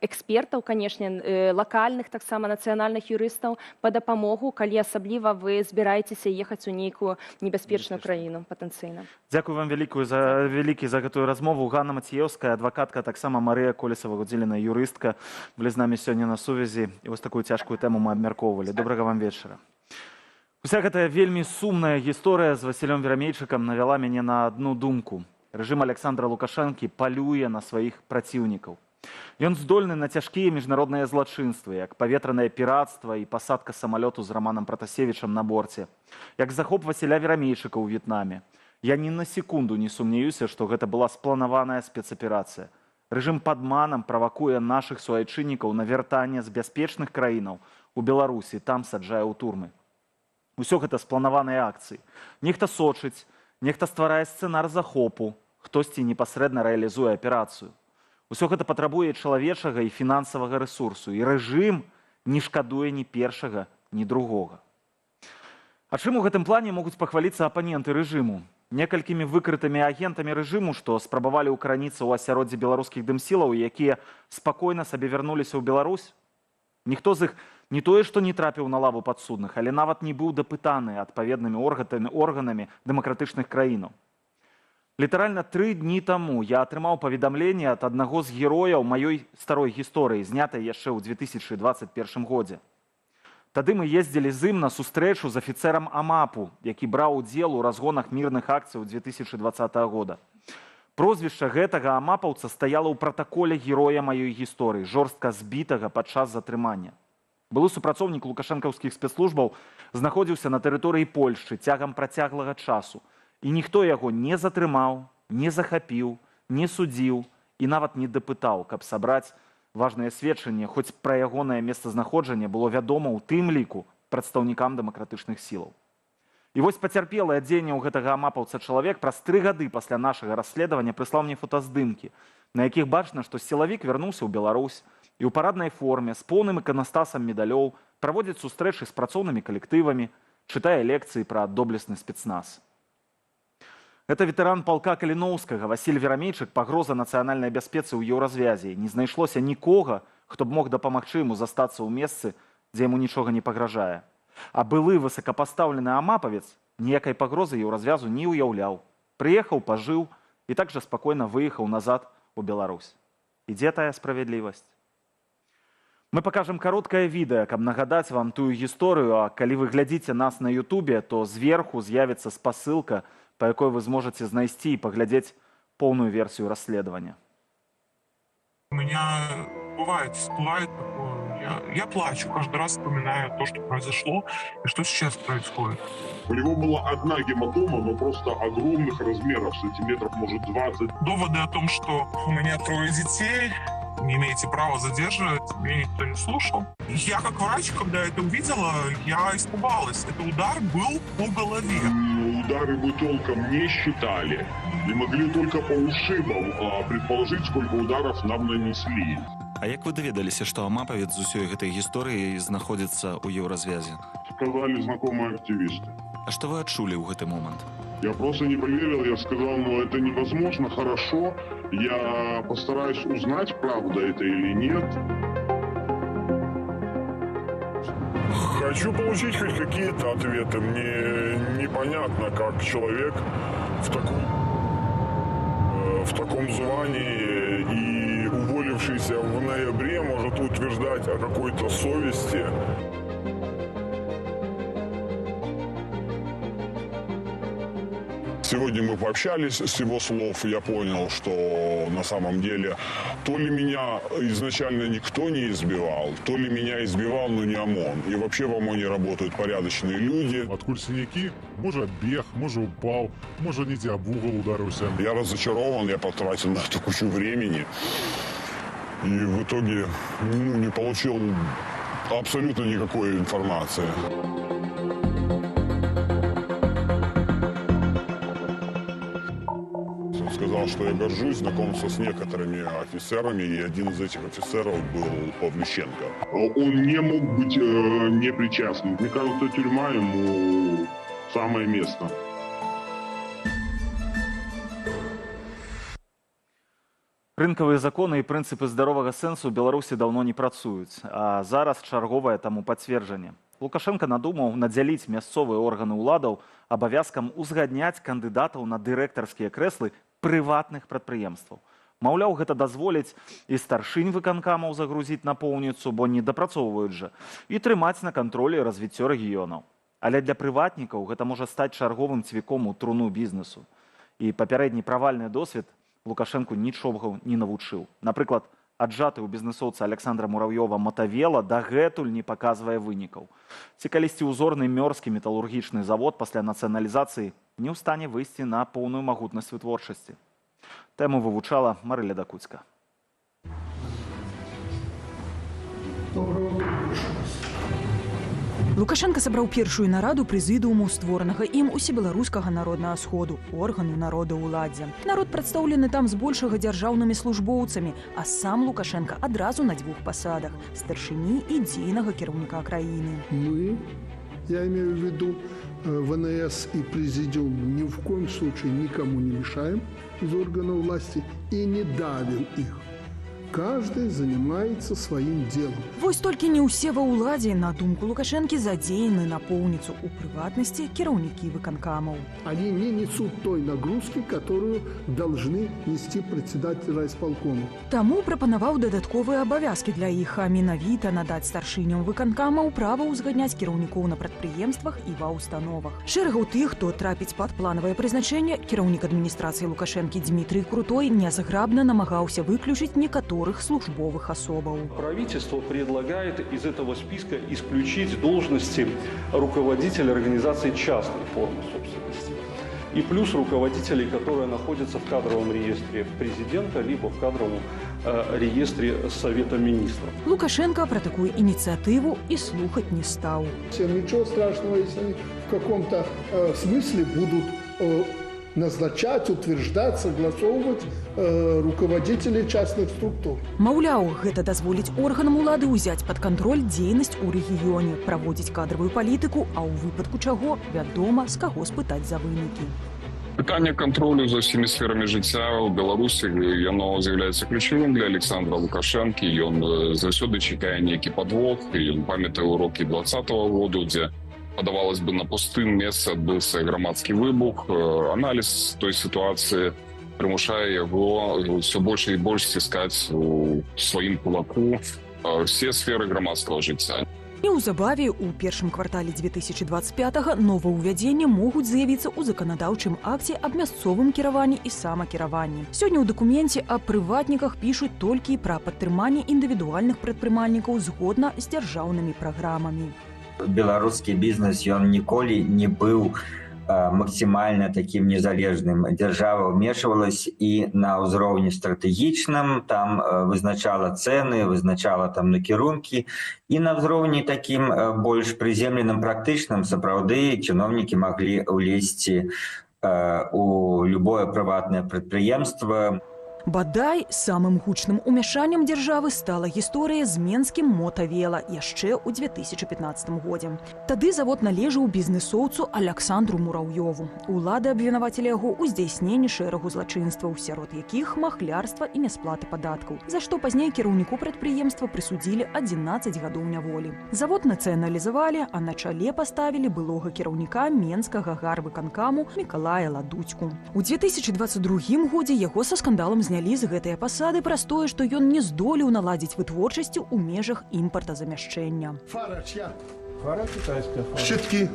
экспертаў, канешне, лакальных, таксама нацыянальных юрыстаў па дапамогу, калі асабліва вы збіраецеся ехаць у нейкую небяспечную краіну патэнцыйна. Дзякую вам вялікі за гэтую размову. Ганна Маціеўская, адвакатка, таксама Марыя Колесава-Гудзіліна, юрыстка, былі з намі сёння на сувязі. І вось такую цяжкую тэму мы абмяркоўвалі. Добрага вам вечара. Уся гэтая вельмі сумная гісторыя з Васілём Верамейчыкам навяла мяне на адну думку. Рэжым Александра Лукашэнкі палюе на сваіх праціўнікаў. Ён здольны на цяжкія міжнародныя злачынствы, як паветранае пірацтва і пасадка самалёту з Раманам Пратасевічам на борце, як захоп Васіля Верамейчыка ў В'етнаме. Я ні на секунду не сумнеюся, што гэта была спланаваная спецаперацыя. Рэжым падманам правакуе нашых суайчыннікаў на вяртанне з бяспечных краінаў у Беларусі, там саджае ў турмы. Усё гэта спланаваныя акцыі. Нехта сочыць, нехта стварае сцэнар захопу, хтосьці непасрэдна рэалізуе аперацыю. Усё гэта патрабуе чалавечага і фінансавага рэсурсу, і рэжым не шкадуе ні першага, ні другога. А чым у гэтым плане могуць пахваліцца апаненты рэжыму? Некалькімі выкрытымі агентамі рэжыму, што спрабавалі ўкараніцца ў асяроддзі беларускіх дымсілаў, якія спакойна сабе вярнуліся ў Беларусь? Ніхто з іх не тое, што не трапіў на лаву падсудных, але нават не быў дапытаны адпаведнымі органамі дэмакратычных краінаў. Літаральна 3 дні таму я атрымаў паведамленне ад аднаго з герояў маёй старой гісторыі, знятай яшчэ ў 2021 годзе. Тады мы ездзілі з ім на сустрэчу з афіцэрам АМАПу, які браў удзел у разгонах мірных акцый 2020 года. Прозвішча гэтага амапаўца стаяла ў пратаколе героя маёй гісторыі, жорстка збітага падчас затрымання. Былы супрацоўнік лукашэнкаўскіх спецслужбаў знаходзіўся на тэрыторыі Польшчы цягам працяглага часу, і ніхто яго не затрымаў, не захапіў, не судзіў і нават не дапытаў, каб сабраць Важныя сведчанні, хоць пра ягонае месцазнаходжанне было вядома ў тым ліку прадстаўнікам дэмакратычных сілаў. І вось пацярпелы ад дзеянняў гэтага амапаўца чалавек праз 3 гады пасля нашага расследавання прыслаў мне фотаздымкі, на якіх бачна, што сілавік вярнуўся ў Беларусь і ў параднай форме з поўным іканастасам медалёў праводзіць сустрэчы з працоўнымі калектывамі, чытае лекцыі пра доблесны спецназ. Гэта ветэран палка Каліноўскага Васіль Верамейчык пагроза нацыянальнай бяспецы ў еўразвязі. Не знайшлося нікога, хто б мог дапамагчы яму застацца ў месцы, дзе яму нічога не пагражае. А былы высокапастаўлены амапавец ніякай пагрозы еўразвязу не ўяўляў. Прыехаў, пажыў і так жа спакойна выехаў назад у Беларусь. І дзе тая справядлівасць? Мы пакажам кароткае відэа, каб нагадаць вам тую гісторыю, а калі вы глядзіце нас на Ютубе, то зверху з'явіцца спасылка, па якой вы зможаце знайсці і паглядзець поўную версію расследавання. У меня всплывает такое. Я плачу, каждый раз вспоминаю то, что произошло и что сейчас происходит. У него была одна гематома, но просто огромных размеров, сантиметров, может, 20. Доводы о том, что у меня 3 детей, не имеете права задерживать, меня никто не слушал. Я как врач, когда это увидела, я испугалась. Это удар был по голове. Удары мы толком не считали. И могли только по ушибам предположить, сколько ударов нам нанесли. А як вы даведаліся, што амапавец з усёй гэтай гісторыі знаходзіцца ў еўразвязе? Сказали знакомые активисты. А што вы адчулі ў гэты момант? Я просто не поверил, я сказал, это невозможно, хорошо, я постараюсь узнать, правда это или нет. Хочу получить хоть какие-то ответы. Мне непонятно, как человек в таком звании и уволившийся в ноябре может утверждать о какой-то совести. Сегодня мы пообщались, с его слов я понял, что на самом деле то ли меня изначально никто не избивал, то ли меня избивал, но не ОМОН. И вообще в ОМОНе работают порядочные люди. Откуль синяки? Может, бег, может, упал, может, не об угол ударился. Я разочарован, я потратил на это кучу времени. И в итоге не получил абсолютно никакой информации. Сказал, что я горжусь, знакомился с некоторыми офицерами, и один из этих офицеров был Павлюченко. Он не мог быть непричастным. Мне кажется, тюрьма ему самое место. Рынкавыя законы і прынцыпы здаровага сэнсу ў Беларусі даўно не працуюць, а зараз чарговае таму пацверджанне. Лукашенко надумаў надзяліць мясцовыя органы ўладаў абавязкам узгадняць кандыдатаў на дырэктарскія крэслы прыватных прадпрыемстваў. Маўляў, гэта дазволіць і старшынь выканкамаў загрузіць напоўніцу, бо не дапрацоўваюць жа, і трымаць на кантролі развіццё рэгіёнаў. Але для прыватнікаў гэта можа стаць чарговым цвіком у труну бізнесу. І папярэдні правальны досвед Лукашенку нічога не навучыў. Напрыклад, аджаты ў бізнесоўца Александра Мурав'ёва Матавела дагэтуль не паказвае вынікаў. Ці калісьці ўзорны мёрзкі металургічны завод пасля нацыяналізацыі не ў стане выйсці на поўную магутнасць вытворчасці. Тэму вывучала Марыля Дакуцька. Лукашенко сабраў першую нараду прэзідыуму створанага ім усебеларускага народнага сходу, органу народаўладдзя. Народ прадстаўлены там збольшага дзяржаўнымі службоўцамі, а сам Лукашенко адразу на 2 пасадах – старшыні і дзейнага кіраўніка краіны. Мы, я имею в виду ВНС и президиум, ни в коем случае никому не мешаем из органов власти и не давим их. Каждый занимается своим делом. Вось толькі не ўсе ва ўладзе, на думку Лукашэнкі, задзеяны напоўніцу, у прыватнасці кіраўнікі выканкамаў. Они не несут той нагрузки, которую должны нести председатель райисполкома. Таму прапанаваў дадатковыя абавязкі для іх, а менавіта надаць старшыням выканкамаў права ўзгадняць кіраўнікоў на прадпрыемствах і ва ўстановах. Шэрагу тых, хто трапіць пад планавае прызначэнне, кіраўнік адміністрацыі Лукашэнкі Дмітрий Крутой нязграбна намагаўся выключыць некаторых службовых особаў. Правительство предлагает из этого списка исключить должности руководителя организации частной формы собственности. и плюс руководителей, которые находятся в кадровом реестре президента, либо в кадровом реестре Совета министров. Лукашенко про такую инициативу и слухать не стал. Ничего страшного, если они в каком-то смысле будут назначать, утверждать, согласовывать руководителей частных структур. Маўляў, гэта дазволіць органам улады ўзяць пад кантроль дзейнасць у рэгіёне, праводзіць кадравую палітыку, а ў выпадку чаго, вядома, з каго спытаць за вынікі. Пытанне кантролю за ўсімі сферамі жыцця ў Беларусі, яно з'яўляецца ключавым для Александра Лукашэнкі. Ён заўсёды чакае нейкі падвох, і ён памятае урокі 2020 году, дзе, падавалось бы, на пустым месцы адбыўся грамадскі выбух. Аналіз той сітуацыі прымушае яго ўсё больш і больш сціскаць у сваім кулаку ўсе сферы грамадскага жыцця. Неўзабаве у першым квартале 2025-го новаўвядзенні могуць з'явіцца ў заканадаўчым акце аб мясцовым кіраванні і самакіраванні. Сёння ў дакуменце аб прыватніках пішуць толькі пра падтрыманне індывідуальных прадпрымальнікаў згодна з дзяржаўнымі праграмамі. Беларускі бізнес, ён ніколі не быў максимально таким незалежным. Держава вмешивалась и на ўзроўні стратэгічным, там вызначала цены, вызначала там накірункі, і на ўзроўні таким больш прыземленым, практычным, сапраўды чыноўнікі маглі ўлезці у любое прыватнае прадпрыемства. Бадай, самым гучным умяшаннем дзяржавы стала гісторыя з менскім мотавела яшчэ ў 2015 годзе. Тады завод належаў бізнесоўцу Александру Мураўёву. Улады абвінавацілі яго ў здзяйсненні шэрагу злачынстваў, сярод якіх махлярства і нясплата падаткаў, за што пазней кіраўніку прадпрыемства прысудзілі 11 гадоў няволі. Завод нацыяналізавалі, а на чале паставілі былога кіраўніка Менскага гарвыканкаму Мікалая Ладуцьку. У 2022 годзе яго са скандалам знялі з гэтыя пасады праз тое, што ён не здолеў наладзіць вытворчасці ў межах імпартазамяшчэння. Фара чья? Фара китайская. Фара. Щитки.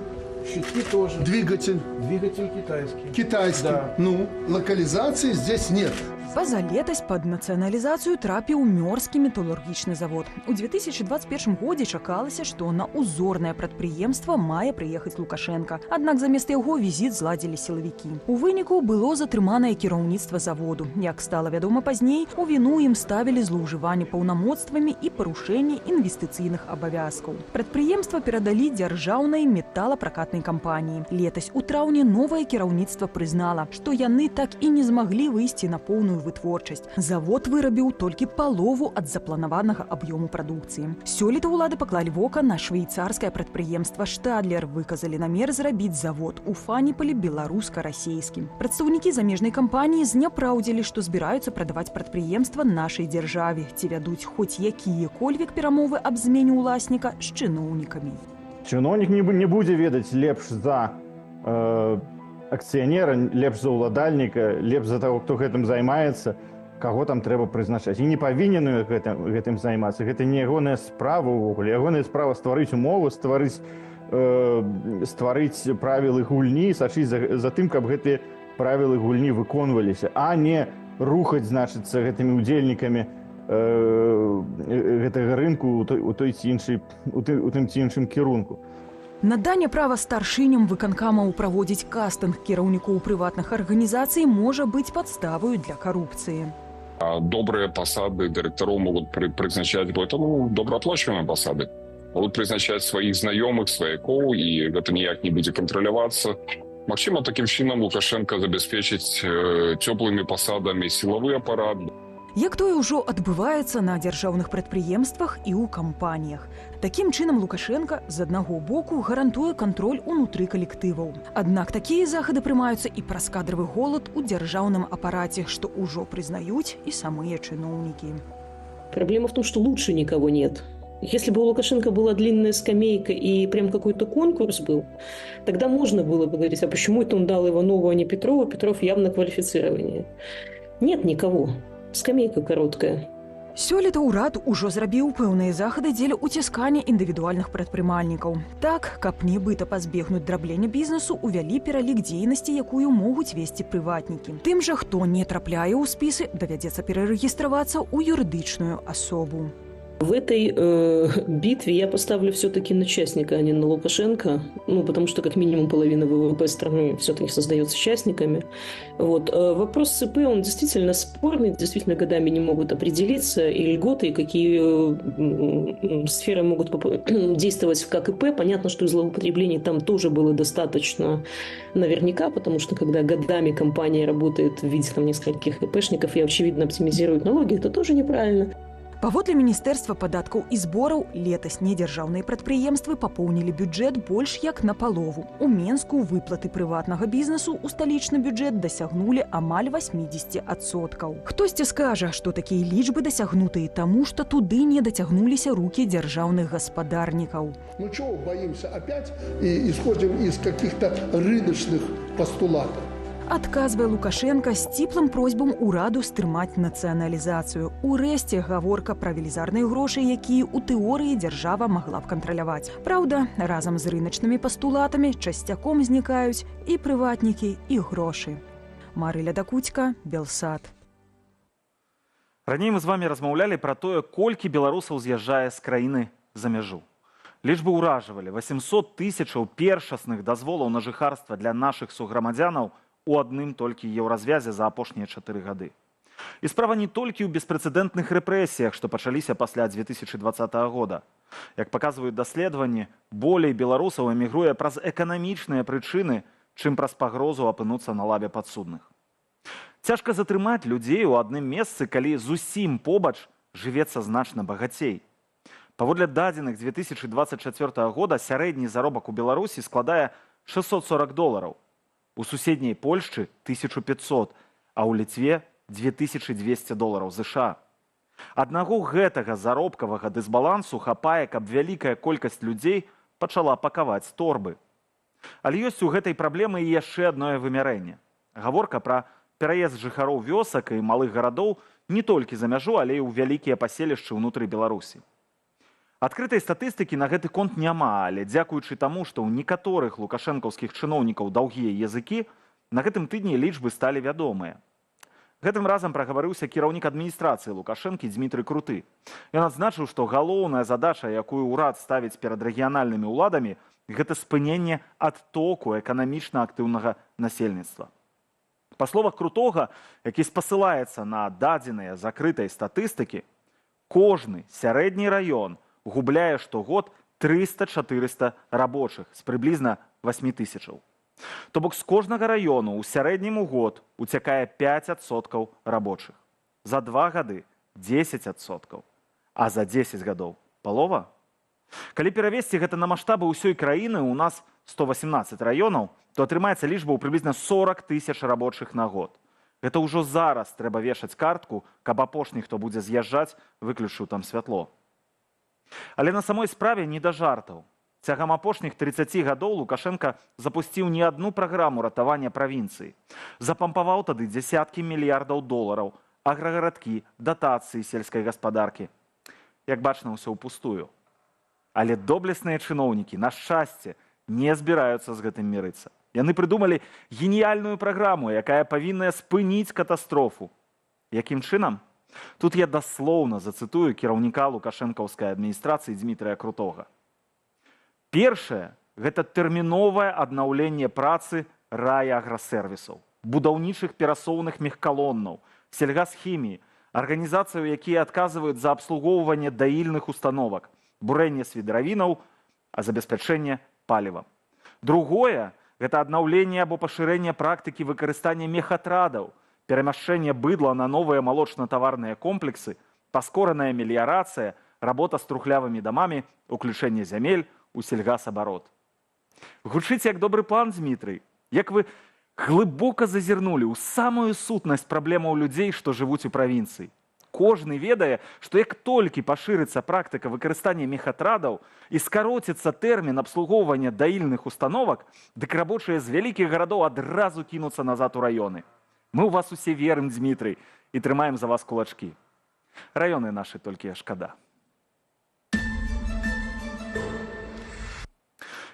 Щитки тоже. Двигатель. Двигатель китайский. Китайский. Да. Ну, локализации здесь нет. Пазалетась пад нацыяналізацыю трапіў Мёрскі металургічны завод. У 2021 годзе чакалася, што на узорнае прадпрыемства мае прыехаць Лукашенка. Аднак замест яго візіт зладзілі сілавікі. У выніку было затрыманае кіраўніцтва заводу. Як стала вядома пазней, у віну ім ставілі злоўжыванне паўнамоцтвамі і парушэнне інвестыцыйных абавязкаў. Прадпрыемства перадалі дзяржаўнай металапракатнай кампаніі. Летась у траўні новае кіраўніцтва прызнала, што яны так і не змаглі выйсці на поўную вытворчасць. Завод вырабіў толькі палову ад запланаванага аб'ёму прадукцыі. Сёлета ўлады паклалі вока на швейцарскае прадпрыемства «Штадлер», выказалі намер зрабіць завод у Фаніполі беларуска-расейскім. Прадстаўнікі замежнай кампаніі зняпраўдзілі, што збіраюцца прадаваць прадпрыемства нашай дзяржаве, ці вядуць хоць якія-кольвек перамовы аб змене ўласніка з чыноўнікамі. Чыноўнік не будзе ведаць лепш за акцыянера, лепш за ўладальніка, лепш за таго, хто гэтым займаецца, каго там трэба прызначаць. І не павінен гэтым займацца. Гэта не ягоная справа ўвогуле. Ягоная справа стварыць умовы, стварыць правілы гульні, сачыць за тым, каб гэтыя правілы гульні выконваліся, а не рухаць, значыцца, гэтымі удзельнікамі гэтага рынку у тым ці іншым кірунку. Наданне права старшыням выканкамаў праводзіць кастынг кіраўнікоў прыватных арганізацый можа быць падставаю для карупцыі. Добрые посады директоров могут призначать, это доброоплачиваемые посады. Могут призначать своих знакомых, свояков, и это никак не будет контролироваться. Максимум таким чином Лукашенко забеспечить теплыми посадами силовой аппарат. Як тое ўжо адбываецца на дзяржаўных прадпрыемствах і ў кампаніях. Такім чынам Лукашенка з аднаго боку гарантуе кантроль унутры калектываў. Аднак такія захады прымаюцца і праз кадравы голад у дзяржаўным апараце, што ўжо прызнаюць і самыя чыноўнікі. Проблема в том, что лучше никого нет. Если бы у Лукашенко была длинная скамейка и прям какой-то конкурс был, тогда можно было бы говорить, а почему это он дал Иванову, а не Петрову? Петров явно квалифицированнее. Нет никого. Скамейка короткая. Сёлета ўрад ужо зрабіў пэўныя захады дзеля уціскання індывідуальных прадпрымальнікаў. Так, каб нібыта пазбегнуць драблення бізнесу, увялі пералік дзейнасці, якую могуць весці прыватнікі. Тым жа, хто не трапляе ў спісы, давядзецца перарэгістравацца ў юрыдычную асобу. В этой битве я поставлю все-таки на частника, а не на Лукашенко, ну, потому что как минимум половина ВВП страны все-таки создается частниками. Вот. Вопрос СП, он действительно спорный, действительно годами не могут определиться и льготы, и какие сферы могут действовать как ИП. Понятно, что злоупотреблений там тоже было достаточно наверняка, потому что когда годами компания работает в виде там нескольких ИПшников и, очевидно, оптимизирует налоги, это тоже неправильно. Паводле міністэрства падаткаў і збораў летась недзяржаўныя прадпрыемствы папоўнілі бюджэт больш як на палову. У Менску выплаты прыватнага бізнесу ў сталічны бюджэт дасягнулі амаль 80%. Хтосьці скажа, што такія лічбы дасягнутыя таму, што туды не дацягнуліся рукі дзяржаўных гаспадарнікаў. Ну чего боимся опять и исходим из каких-то рыночных постулатов? Адказвае Лукашенко з ціплым просьбам ураду стрымаць нацыяналізацыю. Урэшце гаворка пра велізарныя грошы, якія ў тэорыі дзяржава магла б кантраляваць. Праўда, разам з рыначнымі пастулатамі часцяком знікаюць і прыватнікі, і грошы. Марыля Дакуцька, Белсат. Раней мы з вами размаўлялі пра тое, колькі беларусаў з'язджае з краіны за мяжу. Лічбы ўражвалі 800 000 першасных дазволаў на жыхарства для нашых суграмадзянаў у адным толькі еўразвязе за апошнія 4 гады. І справа не толькі ў беспрэцэдэнтных рэпрэсіях, што пачаліся пасля 2020 года. Як паказваюць даследаванні, болей беларусаў эмігруе праз эканамічныя прычыны, чым праз пагрозу апынуцца на лаве падсудных. Цяжка затрымаць людзей у адным месцы, калі зусім побач жывецца значна багацей. Паводле дадзеных 2024 года сярэдні заробак у Беларусі складае $640. У суседняй Польшчы 1500, а ў Літве $2200 США. Аднаго гэтага заробкавага дысбалансу хапае, каб вялікая колькасць людзей пачала пакаваць торбы. Але ёсць у гэтай праблемы і яшчэ адное вымярэнне. Гаворка пра пераезд жыхароў вёсак і малых гарадоў не толькі за мяжу, але і ў вялікія паселішчы ўнутры Беларусі. Адкрытай статыстыкі на гэты конт няма, але дзякуючы таму, што ў некаторых лукашэнкаўскіх чыноўнікаў даўгія языкі, на гэтым тыдні лічбы сталі вядомыя. Гэтым разам прагаварыўся кіраўнік адміністрацыі Лукашэнкі Дзмітрый Круты. Ён адзначыў, што галоўная задача, якую ўрад ставіць перад рэгіянальнымі ўладамі, гэта спыненне адтоку эканамічна актыўнага насельніцтва. Па словах Крутога, які спасылаецца на дадзеныя закрытай статыстыкі, кожны сярэдні раён губляе штогод 300-400 рабочых з прыблізна 8000. То бок з кожнага раёну ў сярэднім у год уцякае 5% рабочых. За 2 гады 10%, а за 10 гадоў палова. Калі перавесці гэта на маштабы ўсёй краіны, у нас 118 раёнаў, то атрымаецца лічба ў прыблізна 40 000 рабочых на год. Гэта ўжо зараз трэба вешаць картку, каб апошні, хто будзе з'язджаць, выключыў там святло. Але на самой справе не да жартаў. Цягам апошніх 30 гадоў Лукашенко запусціў не адну праграму ратавання правінцыі. Запампаваў тады дзесяткі мільярдаў долараў, аграгарадкі, датацыі сельскай гаспадаркі. Як бачна, ўсё ўпустую. Але доблесныя чыноўнікі, на шчасце, не збіраюцца з гэтым мірыцца. Яны прыдумалі геніяльную праграму, якая павінная спыніць катастрофу. Якім чынам? Тут я даслоўна зацытую кіраўніка лукашэнкаўскай адміністрацыі Дзмітрыя Крутога. Першае – гэта тэрміновае аднаўленне працы райаграсервісаў, будаўнічых перасоўных мехкалоннаў, сельгасхіміі, арганізацыяў, якія адказваюць за абслугоўванне даільных установак, бурэнне свідравінаў, а забеспячэнне паліва. Другое – гэта аднаўленне або пашырэнне практыкі выкарыстання мехатрадаў, перамяшчэнне быдла на новыя малочна-таварныя комплексы, паскораная меліярацыя, работа з трухлявымі дамамі, уключэнне зямель у сельгасабарот. Гучыць як добры план, Дзмітрый, як вы глыбока зазірнулі ў самую сутнасць праблемаў людзей, што жывуць у правінцыі. Кожны ведае, што як толькі пашырыцца практыка выкарыстання мехатрадаў і скароціцца тэрмін абслугоўвання даільных установак, дык рабочыя з вялікіх гарадоў адразу кінуцца назад у раёны. Мы ў вас усе верым, Дзмітрый, і трымаем за вас кулачкі. Раёны нашы толькі шкада.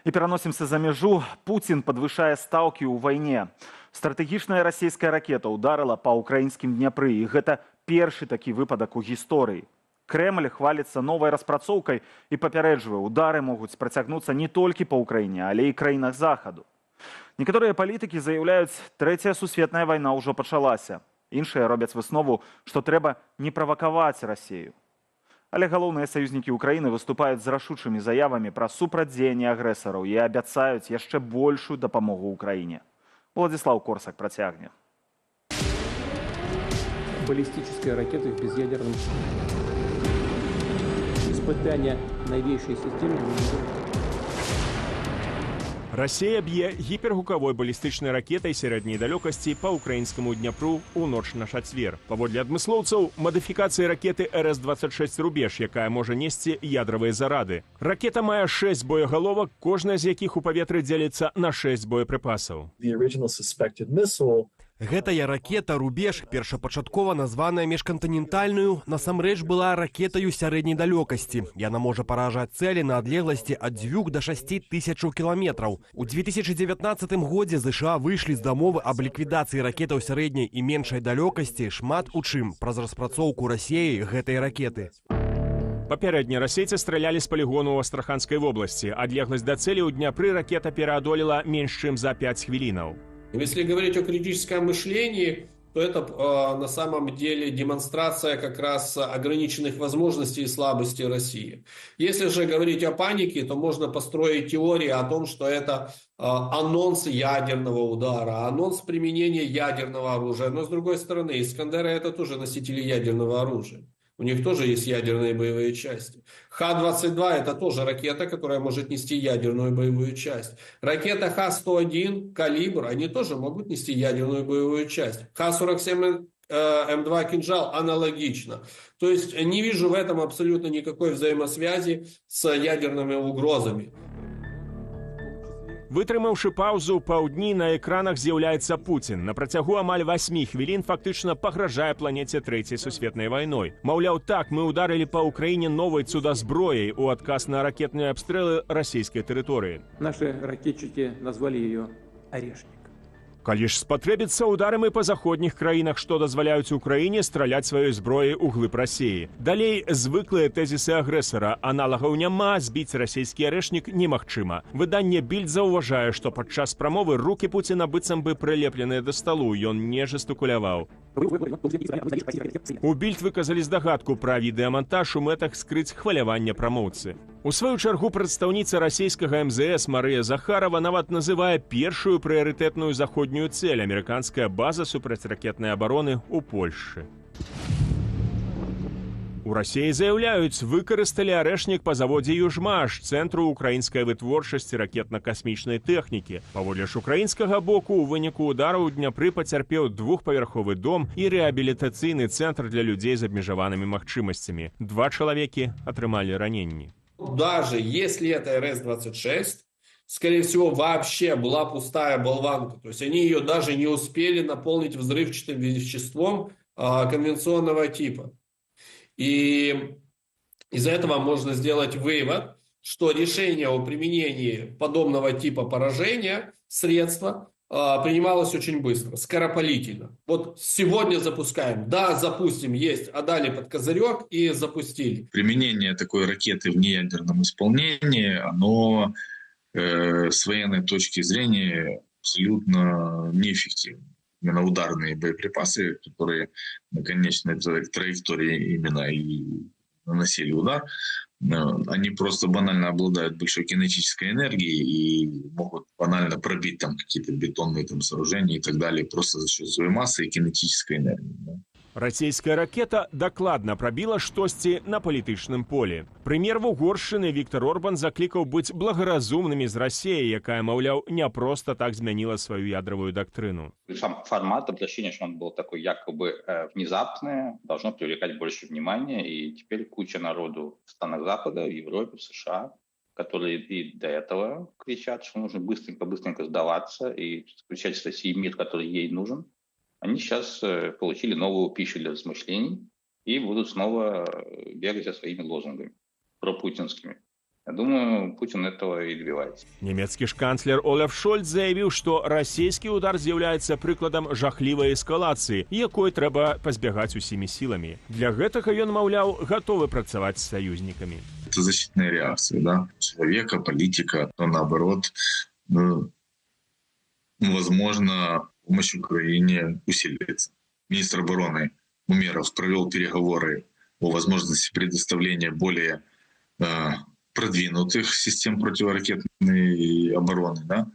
І пераносімся за мяжу. Пуцін падвышае стаўкі ў вайне. Стратэгічная расійская ракета ударыла па ўкраінскім Дняпры, і гэта першы такі выпадак у гісторыі. Кремль хвалится новой распрацоўкай і папярэджвае, удары могуць працягнуцца не толькі па ўкраіне, але і краінах захаду. Некаторыя палітыкі заяўляюць, трэцяя сусветная вайна ўжо пачалася. Іншыя робяць выснову, што трэба не правакаваць Расію. Але галоўныя саюзнікі Украіны выступаюць з рашучымі заявамі пра супрацьдзеянне агрэсараў і абяцаюць яшчэ большую дапамогу Украіне. Владислав Корсак працягне. Баллистическая ракета в безъядерном испытание новейшей системы. Расія б'е гіпергукавой балістычнай ракетай сярэдняй далёкасці па ўкраінскаму Дняпру ў ноч на чацвер. Паводле адмыслоўцаў, мадыфікацыі ракеты РС-26 «Рубеж», якая можа несці ядравыя зарады. Ракета мае 6 боегаловак, кожная з якіх у паветры дзеліцца на 6 боепрыпасаў. Гэтая ракета «Рубеж», першапачаткова названая міжкантынентальную, насамрэч была ракетаю сярэдняй далёкасці. Яна можа паражаць цэлі на адлегласці ад 2 до 6 тысячаў кіламетраў. У 2019 годзе ЗША выйшлі з дамовы аб ліквідацыі ракетаў сярэдняй і меншай далёкасці, шмат у чым праз распрацоўку Расіі гэтай ракеты. Папярэдне расейцы стралялі з палігону ў Астраханскай вобласці. Адлегласць да цэлі ў Дняпры ракета пераадолела менш чым за 5 хвілінаў. Если говорить о критическом мышлении, то это на самом деле демонстрация как раз ограниченных возможностей и слабостей России. Если же говорить о панике, то можно построить теории о том, что это анонс ядерного удара, анонс применения ядерного оружия. Но с другой стороны, «Искандеры» — это тоже носители ядерного оружия. У них тоже есть ядерные боевые части. Х-22 – это тоже ракета, которая может нести ядерную боевую часть. Ракета Х-101, «Калибр», они тоже могут нести ядерную боевую часть. Х-47 М2 «Кинжал» аналогично. То есть не вижу в этом абсолютно никакой взаимосвязи с ядерными угрозами. Вытрымаўшы паўзу паўдні, на экранах з'яўляецца Пуцін. На працягу амаль 8 хвілін фактычна пагражае планеце трэцяй сусветнай вайной. Маўляў, так, мы ударылі па Ўкраіне новай цудазброяй у адказ на ракетныя абстрэлы расійскай тэрыторыі. Наши ракетчики назвали ее «Орешник». Калі ж спатрэбіцца, ударым і па заходніх краінах, што дазваляюць Украіне страляць сваёй зброяй у глыб Расіі. Далей звыклыя тэзісы агрэсара. Аналагаў няма, збіць расійскі арэшнік немагчыма. Выданне «Більд» заўважае, што падчас прамовы рукі Пуціна быццам бы прылепленыя да сталу, ён не жэстыкуляваў. У «Більд» выказалі здагадку пра відэамантаж у мэтах скрыць хваляванне прамоўцы. У сваю чаргу прадстаўніца расійскага МЗС Марыя Захарова нават называе першую прыярытэтную заходнюю цэль – амерыканская база супрацьракетнай абароны ў Польшчы. У Расіі заяўляюць, выкарысталі арэшнік па заводзе «Южмаш», цэнтру украінскай вытворчасці ракетна-касмічнай тэхнікі. Паводле ж украінскага боку, у выніку удару ў Дняпры пацярпеў двухпавярховы дом і рэабілітацыйны цэнтр для людзей з абмежаванымі магчымасцямі. 2 чалавекі атрымалі раненні. Даже если это РС-26, скорее всего, вообще была пустая болванка. То есть они ее даже не успели наполнить взрывчатым веществом конвенционного типа. И из этого можно сделать вывод, что решение о применении подобного типа поражения средства принималось очень быстро, скоропалительно. Вот сегодня запускаем, да, запустим, есть, отдали под козырек и запустили. Применение такой ракеты в неядерном исполнении, оно с военной точки зрения абсолютно неэффективно. Именно ударные боеприпасы, которые на конечной траектории именно и наносили удар, они просто банально обладают большой кинетической энергией и могут банально пробить там какие-то бетонные там сооружения и так далее просто за счет своей массы и кинетической энергии. Да. Расійская ракета дакладна прабіла штосьці на палітычным полі. Прэм'ер Угоршчыны Віктор Орбан заклікаў быць благаразумнымі з Расіяй, якая, маўляў, не проста так змяніла сваю ядравую доктрину. Сам формат обращения, что он был такой якобы внезапный, должно привлекать больше внимания. И теперь куча народу в странах Запада, в Европе, в США, которые и до этого кричат, что нужно быстренько сдаваться и заключать с Россией мир, который ей нужен. Они сейчас получили новую пищу для размышлений и будут снова бегать за своими лозунгами пропутинскими. Я думаю, Путин этого и добивается. Нямецкі ж канцлер Олаф Шольц заявіў, што расійскі удар з'яўляецца прыкладам жахлівай эскалацыі, якой трэба пазбягаць усімі сіламі. Для гэтага ён, маўляў, гатовы працаваць з саюзнікамі. Это защитная реакция, да, человека, политика, но наоборот, возможно, помощь Украине усилится. Министр обороны Умеров провел переговоры о возможности предоставления более продвинутых систем противоракетной обороны, да.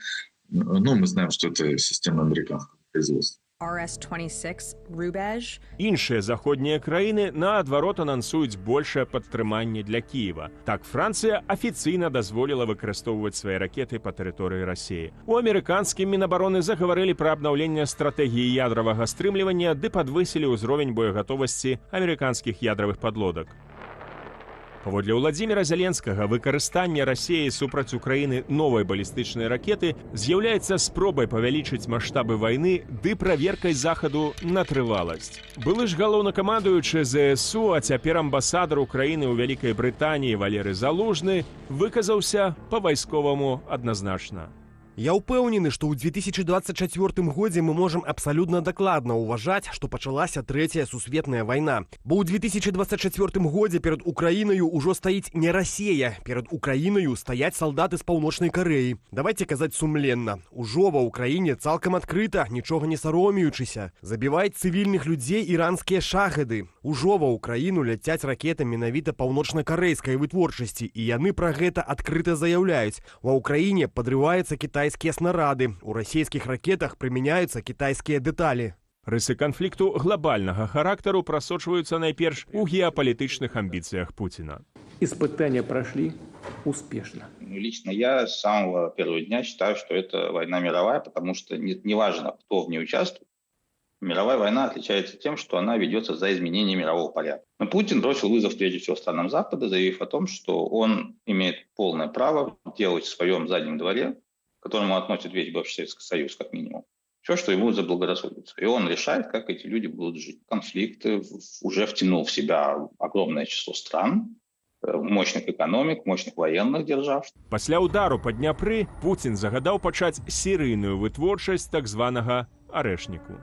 Ну, мы знаем, что это система американского производства. RS-26 Rubej. Іншыя заходнія краіны, наадварот, анансуюць большае падтрыманне для Кіева. Так, Францыя афіцыйна дазволіла выкарыстоўваць свае ракеты па тэрыторыі Расіі. У амерыканскім Мінабароны загаварылі пра абнаўленне стратэгіі ядравага стрымлівання ды падвысілі ўзровень боегатовасці амерыканскіх ядравых падлодак. Паводле Владзіміра Зеленскага, выкарыстанне Расіі супраць Украіны новай балістычнай ракеты з'яўляецца спробай павялічыць маштабы вайны ды праверкай Захаду на трываласць. Былы ж галоўнакамандуючы ЗСУ, а цяпер амбасадар Украіны ў Вялікай Брытаніі Валерый Залужны выказаўся па-вайсковаму адназначна. Я ўпэўнены, што ў 2024 годзе мы можам абсалютна дакладна ўважаць, што пачалася трэцяя сусветная вайна. Бо ў 2024 годзе перад Украінаю ўжо стаіць не Расія, перад Украінаю стаяць салдаты з Паўночнай Карэі. Давайце казаць сумленна. Ужо ва ўкраіне цалкам адкрыта, нічога не саромеючыся. Забіваюць цывільных людзей іранскія шахеды. Ужо ва ўкраіну ляцяць ракеты менавіта паўночна-карэйскай вытворчасці, і яны пра гэта адкрыта заяўляюць. Ва ўкраіне падрываецца кітайскія снарады. У расійскіх ракетах прымяняюцца кітайскія дэталі. Рысы канфлікту глобальнага характару прасочваюцца найперш у геапалітычных амбіцыях Путина. Испытания прошли успешно. Лично я с самого первого дня считаю, что это война мировая, потому что неважно, кто в ней участвует, мировая война отличается тем, что она ведется за изменение мирового порядка. Но Путин бросил вызов прежде всего странам Запада, заявив о том, что он имеет полное право делать в своем заднем дворе, к которому относит весь бывший Советский Союз, как минимум, все, что ему заблагорассудится. И он решает, как эти люди будут жить. Конфликт уже втянул в себя огромное число стран, мощных экономик, мощных военных держав. Пасля удару па Дняпры Путин загадаў пачаць серыйную вытворчасць так званага арэшніку.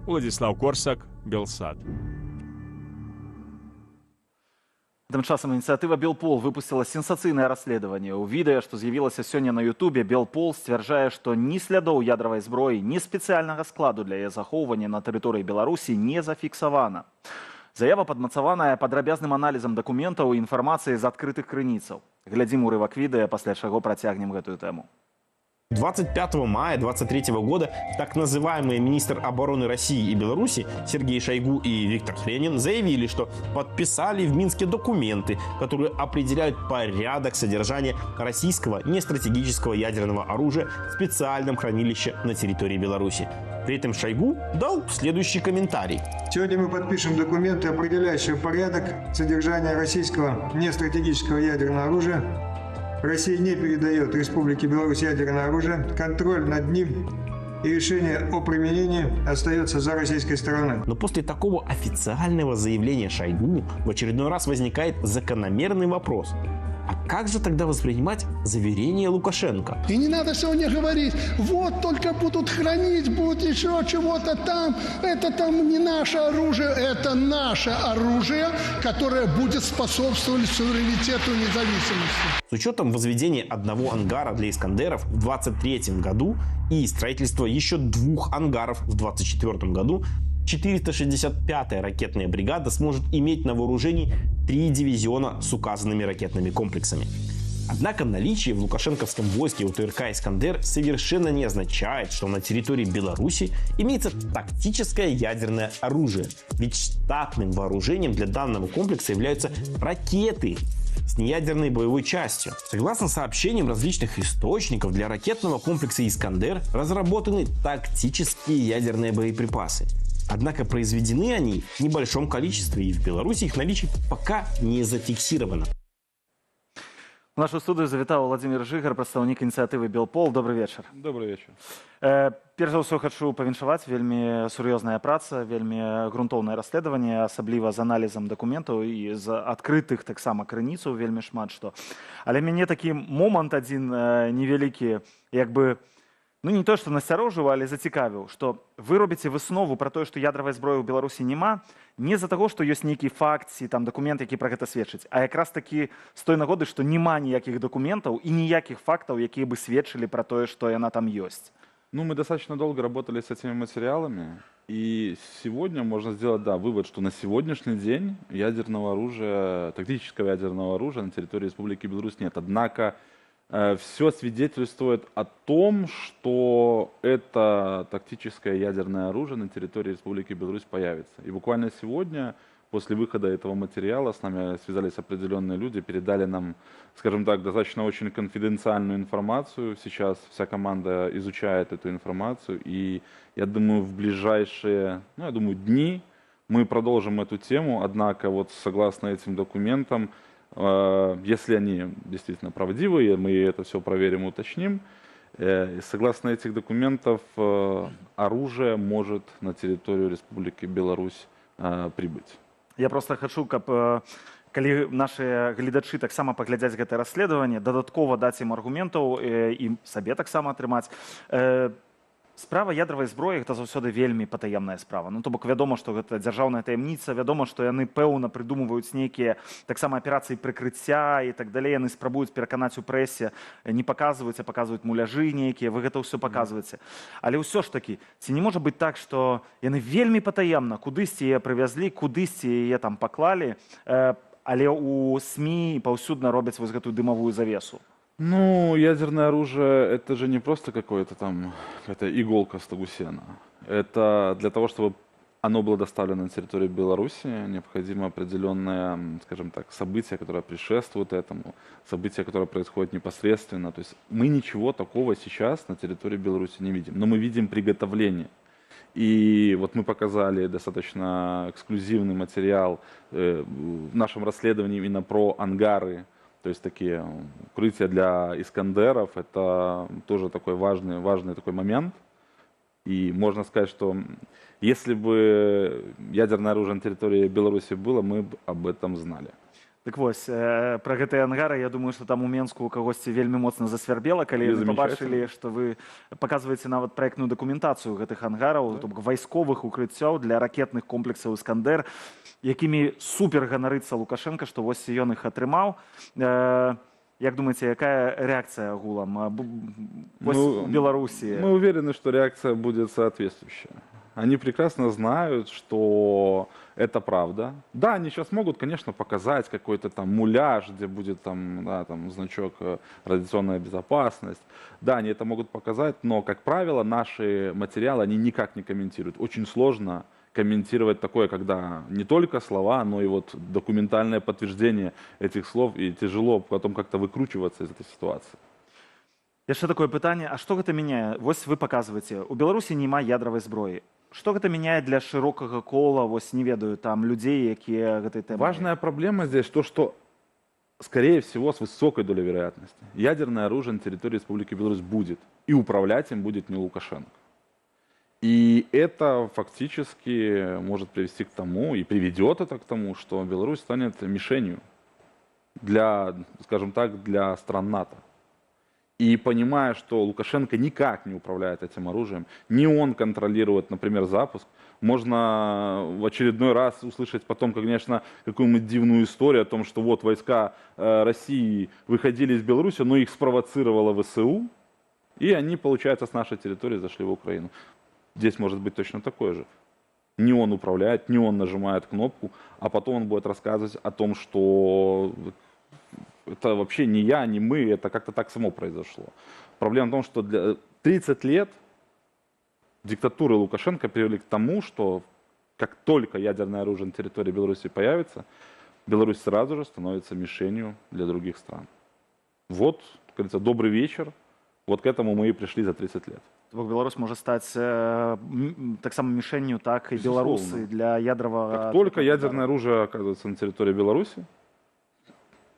Владислав Корсак, Белсад. Тым часам ініцыятыва «Белпол» выпустила сенсацыйнае расследаванне. У відэа, што з'явілася сёння на Ютубе, «Белпол» сцвярджае, што ні слядоў ядравай зброі, ні спецыяльнага складу для яе захоўвання на тэрыторыі Беларусі не зафіксавана. Заява падмацаваная падрабязным аналізам дакументаў і інфармацыі з адкрытых крыніцаў. Глядзім урывак відэа, пасля чаго працягнем гэтую тэму. 25 мая 2023 года так называемые министр обороны России и Беларуси Сергей Шойгу и Виктор Хренин заявили, что подписали в Минске документы, которые определяют порядок содержания российского нестратегического ядерного оружия в специальном хранилище на территории Беларуси. При этом Шойгу дал следующий комментарий. Сегодня мы подпишем документы, определяющие порядок содержания российского нестратегического ядерного оружия. Россия не передает Республике Беларусь ядерное оружие, контроль над ним и решение о применении остается за российской стороной. Но после такого официального заявления Шойгу в очередной раз возникает закономерный вопрос. А как же тогда воспринимать заверение Лукашенко? И не надо сегодня говорить, вот только будут хранить, будут еще чего-то там. Это там не наше оружие, это наше оружие, которое будет способствовать суверенитету и независимости. С учетом возведения одного ангара для «Искандеров» в 2023 году и строительства еще 2 ангаров в 2024 году, 465-я ракетная бригада сможет иметь на вооружении 3 дивизиона с указанными ракетными комплексами. Однако наличие в лукашенковском войске УТРК «Искандер» совершенно не означает, что на территории Беларуси имеется тактическое ядерное оружие. Ведь штатным вооружением для данного комплекса являются ракеты с неядерной боевой частью. Согласно сообщениям различных источников, для ракетного комплекса «Искандер» разработаны тактические ядерные боеприпасы. Однако произведены они в небольшом количестве, и в Беларуси их наличие пока не зафиксировано. В нашу студію завітав Владимир Жигар, представник ініціативи «Білпол». Добрий вечір. Добрый вечер. Перш за ўсё хочу павіншаваць, вельмі сур'ёзная праца, вельмі грунтоўнае расследаванне, асабліва з аналізам дакументаў і з адкрытых таксама крыніцаў вельмі шмат што. Але мяне такі момант адзін невялікі, як бы, ну не то, што насцярожыў, але зацікавіў, што вы робіце выснову пра тое, што ядравай зброі ў Беларусі няма, не з-за таго, што ёсць нейкі факт ці там дакумент, які пра гэта сведчыць, а якраз такі з той нагоды, што няма ніякіх дакументаў і ніякіх фактаў, якія бы сведчылі пра тое, што яна там ёсць. Ну, мы достаточно долго работали с этими материалами, и сегодня можно сделать, да, вывод, что на сегодняшний день ядерного оружия, тактического ядерного оружия на территории Республики Беларусь нет. Однако все свидетельствует о том, что это тактическое ядерное оружие на территории Республики Беларусь появится. И буквально сегодня, после выхода этого материала, с нами связались определенные люди, передали нам, скажем так, достаточно очень конфиденциальную информацию. Сейчас вся команда изучает эту информацию, и я думаю, в ближайшие, дни мы продолжим эту тему. Однако, вот согласно этим документам, если они действительно правдивые, мы это все проверим и уточним. Согласно этих документов, оружие может на территорию Республики Беларусь прибыть. Я просто хочу, каб калі наши гледачы таксама паглядзяць гэтае расследаванне, дадаткова даць ім аргументаў і сабе таксама атрымаць. Справа ядравай зброі гэта заўсёды вельмі патаемная справа. Ну то бок вядома, што гэта дзяржаўная таямніца, вядома, што яны пэўна прыдумваюць нейкія таксама аперацыі прыкрыцця і так далей. Яны спрабуюць пераканаць у прэсе, не паказваюць, а паказваюць муляжы нейкія, вы гэта ўсё паказваеце. Але ўсё ж такі, ці не можа быць так, што яны вельмі патаемна кудысьці яе прывязлі, кудысьці яе там паклалі, але ў СМІ паўсюдна робяць вось гэтую дымавую завесу? Ну, ядерное оружие, это же не просто какое-то там, какая-то иголка в стогу сена. Это для того, чтобы оно было доставлено на территорию Беларуси, необходимо определенное, скажем так, событие, которое предшествует этому, событие, которое происходит непосредственно. То есть мы ничего такого сейчас на территории Беларуси не видим, но мы видим приготовление. И вот мы показали достаточно эксклюзивный материал в нашем расследовании именно про ангары, то есть такие укрытия для «Искандеров». Это тоже такой важный такой момент. И можно сказать, что если бы ядерное оружие на территории Беларуси было, мы бы об этом знали. Так вось, пра гэтыя ангары, я думаю, што там у Менску у кагосьці вельмі моцна засвярбела, калі яны пабачылі, што вы паказваеце нават праектную дакументацыю гэтых ангараў, вайсковых укрыццёў для ракетных комплексаў «Іскандер», якімі супер ганарыцца Лукашенко, што вось ён іх атрымаў. Як думаете, якая реакция агулам в Беларуси? Мы уверены, что реакция будет соответствующая. Они прекрасно знают, что это правда. Да, они сейчас могут, конечно, показать какой-то там муляж, где будет там, да, там значок «Радиационная безопасность». Да, они это могут показать, но, как правило, наши материалы они никак не комментируют. Очень сложно комментировать такое, когда не только слова, но и вот документальное подтверждение этих слов, и тяжело потом как-то выкручиваться из этой ситуации. Яшчэ такое пытанне, а што гэта мяняе? Вось вы паказваеце, у Беларусі няма ядравай зброі. Што гэта мяняе для шырокага кола, вось не ведаю, там людзей, якія гэтай тэмай? Важная проблема здесь то, что, скорее всего, с высокой долей вероятности, ядерное оружие на территории Республики Беларусь будет, и управлять им будет не Лукашенко. И это фактически может привести к тому, и приведет это к тому, что Беларусь станет мишенью для, скажем так, для стран НАТО. И понимая, что Лукашенко никак не управляет этим оружием, не он контролирует, например, запуск, можно в очередной раз услышать потом, конечно, какую-нибудь дивную историю о том, что вот войска России выходили из Беларуси, но их спровоцировало ВСУ, и они, получается, с нашей территории зашли в Украину. Здесь может быть точно такое же. Не он управляет, не он нажимает кнопку, а потом он будет рассказывать о том, что это вообще не я, не мы, это как-то так само произошло. Проблема в том, что для 30 лет диктатуры Лукашенко привели к тому, что как только ядерное оружие на территории Беларуси появится, Беларусь сразу же становится мишенью для других стран. Вот, как говорится, добрый вечер. Вот к этому мы и пришли за 30 лет. Беларусь может стать так само мишенью, так и Беларуси для ядрового... Как только ядерное оружие оказывается на территории Беларуси,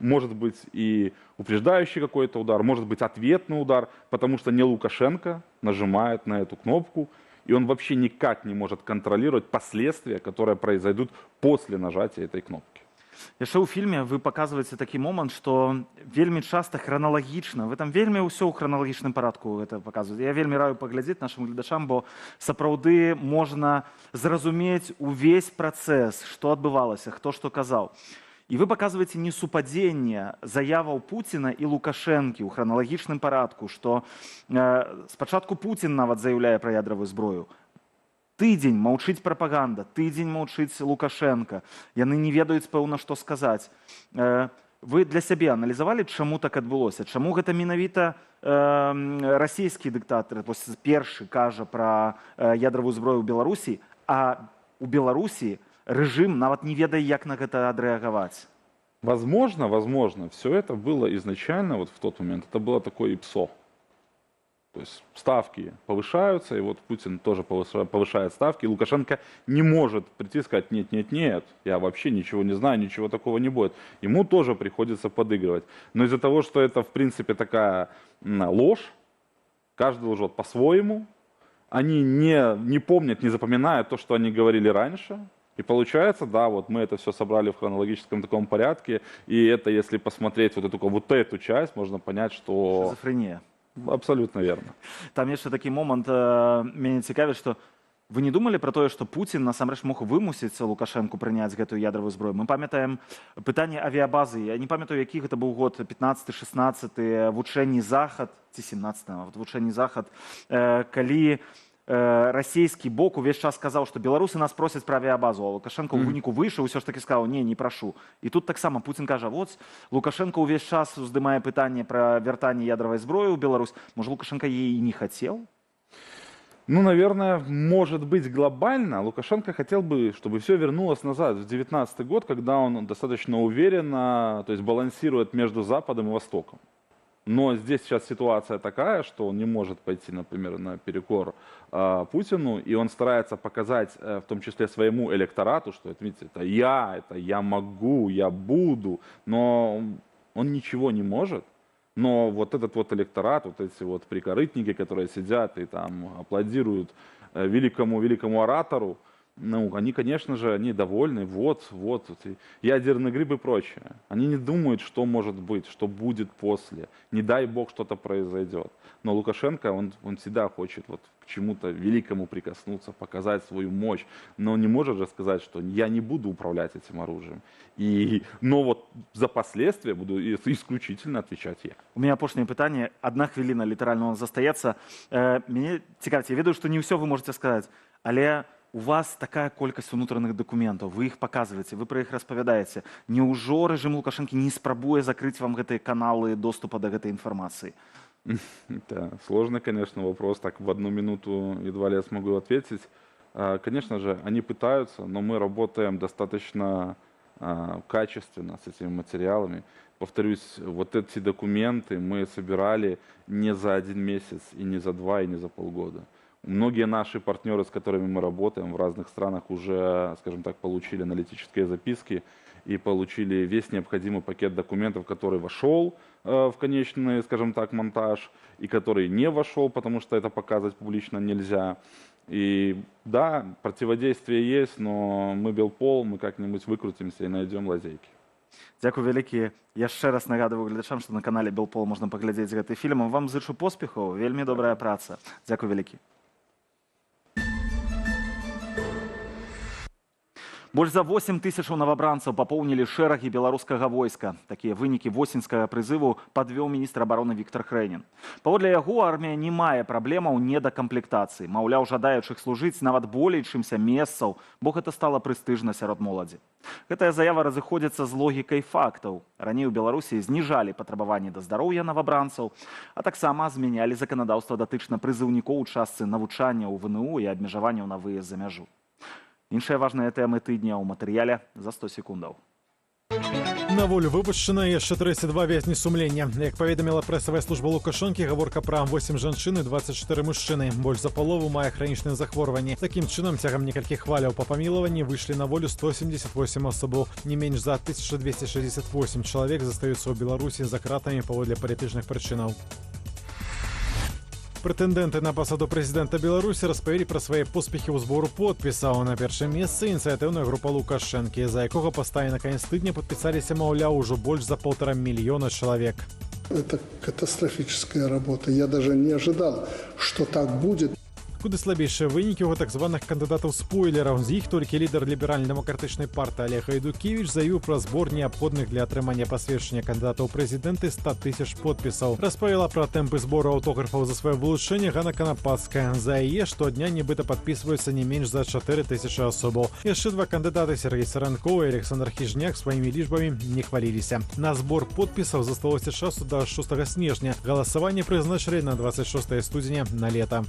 может быть и упреждающий какой-то удар, может быть ответный удар, потому что не Лукашенко нажимает на эту кнопку, и он вообще никак не может контролировать последствия, которые произойдут после нажатия этой кнопки. Яшчэ ў фільме вы паказваеце такі момант, што вельмі часта храналагічна, вы там вельмі ўсё ў храналагічным парадку гэта паказваеце. Я вельмі раю паглядзець нашым гледачам, бо сапраўды можна зразумець увесь працэс, што адбывалася, хто што казаў. І вы паказваеце несупадзенне заяваў Пуціна і Лукашэнкі ў храналагічным парадку, што спачатку Пуцін нават заяўляе пра ядравую зброю. Тыдзень маўчыць прапаганда, тыдзень маўчыць Лукашенко. Яны не ведаюць, пэўна, што сказаць. Вы для сябе аналізавалі, чаму так адбылося? Чаму гэта менавіта расійскі дыктатар першы кажа пра ядравую зброю ў Беларусі, а ў Беларусі рэжым нават не ведае, як на гэта адрэагаваць? Возможно, все это было изначально, вот в тот момент, это было такое ИПСО. То есть ставки повышаются, и вот Путин тоже повышает ставки, и Лукашенко не может прийти и сказать: нет, я вообще ничего не знаю, ничего такого не будет. Ему тоже приходится подыгрывать. Но из-за того, что это в принципе такая ложь, каждый лжет по-своему, они не помнят, не запоминают то, что они говорили раньше. И получается, да, вот мы это все собрали в хронологическом таком порядке, и это, если посмотреть вот эту часть, можно понять, что... Шизофрения. Абсолютно верно. Там яшчэ такі момант, мяне цікавіць, што вы не думалі пра тое, што Пуцін насамрэч мог вымусіць Лукашэнку прыняць гэтую ядравую зброю? Мы памятаем пытанне авіябазы. Я не памятаю, які гэта быў год, 15-16, вучэнні Захад, ці 17, вучэнні Захад, калі расійскі бок увесь час сказаў, што беларусы нас просяць пра авіябазу, а Лукашенко ў выніку выйшаў, усё ж такі сказаў: не прашу. І тут таксама Пуцін кажа: вот Лукашенко увесь час уздымае пытанне пра вяртанне ядравай зброі ў Беларусь. Можа, Лукашенко ей и не хотел? Ну, наверное, может быть, глобально Лукашенко хотел бы, чтобы все вернулось назад, в 2019 год, когда он достаточно уверенно, то есть балансирует между Западом и Востоком. Но здесь сейчас ситуация такая, что он не может пойти, например, наперекор Путину, и он старается показать, в том числе своему электорату, что это, видите, это я могу, я буду, но он ничего не может. Но вот этот вот электорат, вот эти вот прикорытники, которые сидят и там аплодируют великому оратору, ну, они, конечно же, они довольны, вот, ядерный гриб и прочее. Они не думают, что может быть, что будет после. Не дай бог, что-то произойдет. Но Лукашенко, он всегда хочет вот к чему-то великому прикоснуться, показать свою мощь. Но он не может же сказать, что я не буду управлять этим оружием. Но вот за последствия буду исключительно отвечать я. У меня апошняе пытанне. 1 хвіліна літаральна у нас застаецца. Мяне цікавіць, я ведаю, што не ўсё вы можете сказаць, але у вас такая колькасць унутраных дакументаў, вы іх паказваеце, вы пра іх распавядаеце. Няўжо рэжым Лукашэнкі не спрабуе закрыць вам гэтыя каналы доступа да гэтай інфармацыі? Это сложный, конечно, вопрос. Так в 1 минуту едва ли я смогу ответить. Конечно же, они пытаются, но мы работаем достаточно качественно с этими материалами. Повторюсь, вот эти документы мы собирали не за 1 месяц, и не за 2, и не за полгода. Многие наши партнеры, с которыми мы работаем в разных странах, уже, скажем так, получили аналитические записки и получили весь необходимый пакет документов, который вошел в конечный, скажем так, монтаж, и который не вошел, потому что это показывать публично нельзя. И да, противодействие есть, но мы Белпол, мы как-нибудь выкрутимся и найдем лазейки. Дзякуй вялікі. Яшчэ раз нагадываю гледачам, што на канале Белпол можна паглядзець гэты фільм. Вам зычу поспехаў, вельмі добрая праца. Дзякуй вялікі. Больш за 8 тысячаў новабранцаў папоўнілі шэрагі беларускага войска. Такія вынікі восеньскага прызыву падвёў міністр абароны Віктор Хрэнін. Паводле яго, армія не мае праблемаў недакамплектацыі. Маўляў, жадаючых служыць нават болей, чымся месцаў, бо гэта стала прэстыжна сярод моладзі. Гэтая заява разыходзіцца з логікай фактаў. Раней у Беларусі зніжалі патрабаванні да здароўя новабранцаў, а таксама змянялі заканадаўства датычна прызыўнікоў у частцы навучання ў ВНУ і абмежаванняў на выезд за мяжу. Іншыя важныя тэмы тыдня ў матэрыяле за 100 секундаў. На волю выпушчана яшчэ 32 вязні сумлення. Як паведаміла прэсавая служба Лукашонкі, гаворка пра 8 жанчын і 24 мужчыны. Больш за палову мае хранічныя захворванні. Такім чынам, цягам некалькіх хваляў па памілаванні выйшлі на волю 178 асобаў. Не менш за 1268 чалавек застаюцца ў Беларусі за кратамі паводле палітычных прычынаў. Прэтэндэнты на пасаду прэзідэнта Беларусі распавялі пра свае поспехі ў збору подпісаў. На першым месцы ініцыятыўная група Лукашэнкі, за якога па на канец тыдня падпісаліся, маўляў, ужо больш за 1,5 мільёна чалавек. Это катастрофическая работа. Я даже не ожидал, что так будет. Куды слабейшыя вынікі ў так званых кандыдатаў-спойлераў. З іх толькі лідар ліберальна-дэмакратычнай партыі Олег Айдукевіч заявіў пра збор неабходных для атрымання пасведчання кандыдатаў ў прэзідэнты 100 000 подпісаў. Распавяла пра тэмпы збору аўтографаў за сваё вылучэнне Ганна Канапацкая. За яе штодня нібыта падпісваюцца не менш за 4000 асобаў. Яшчэ два кандыдаты Сергей Саранкоў і Александр Хіжняк сваімі лічбамі не хваліліся. На збор подпісаў засталося часу да 6 снежня. Галасаванне прызначылі на 26 студзеня на лета.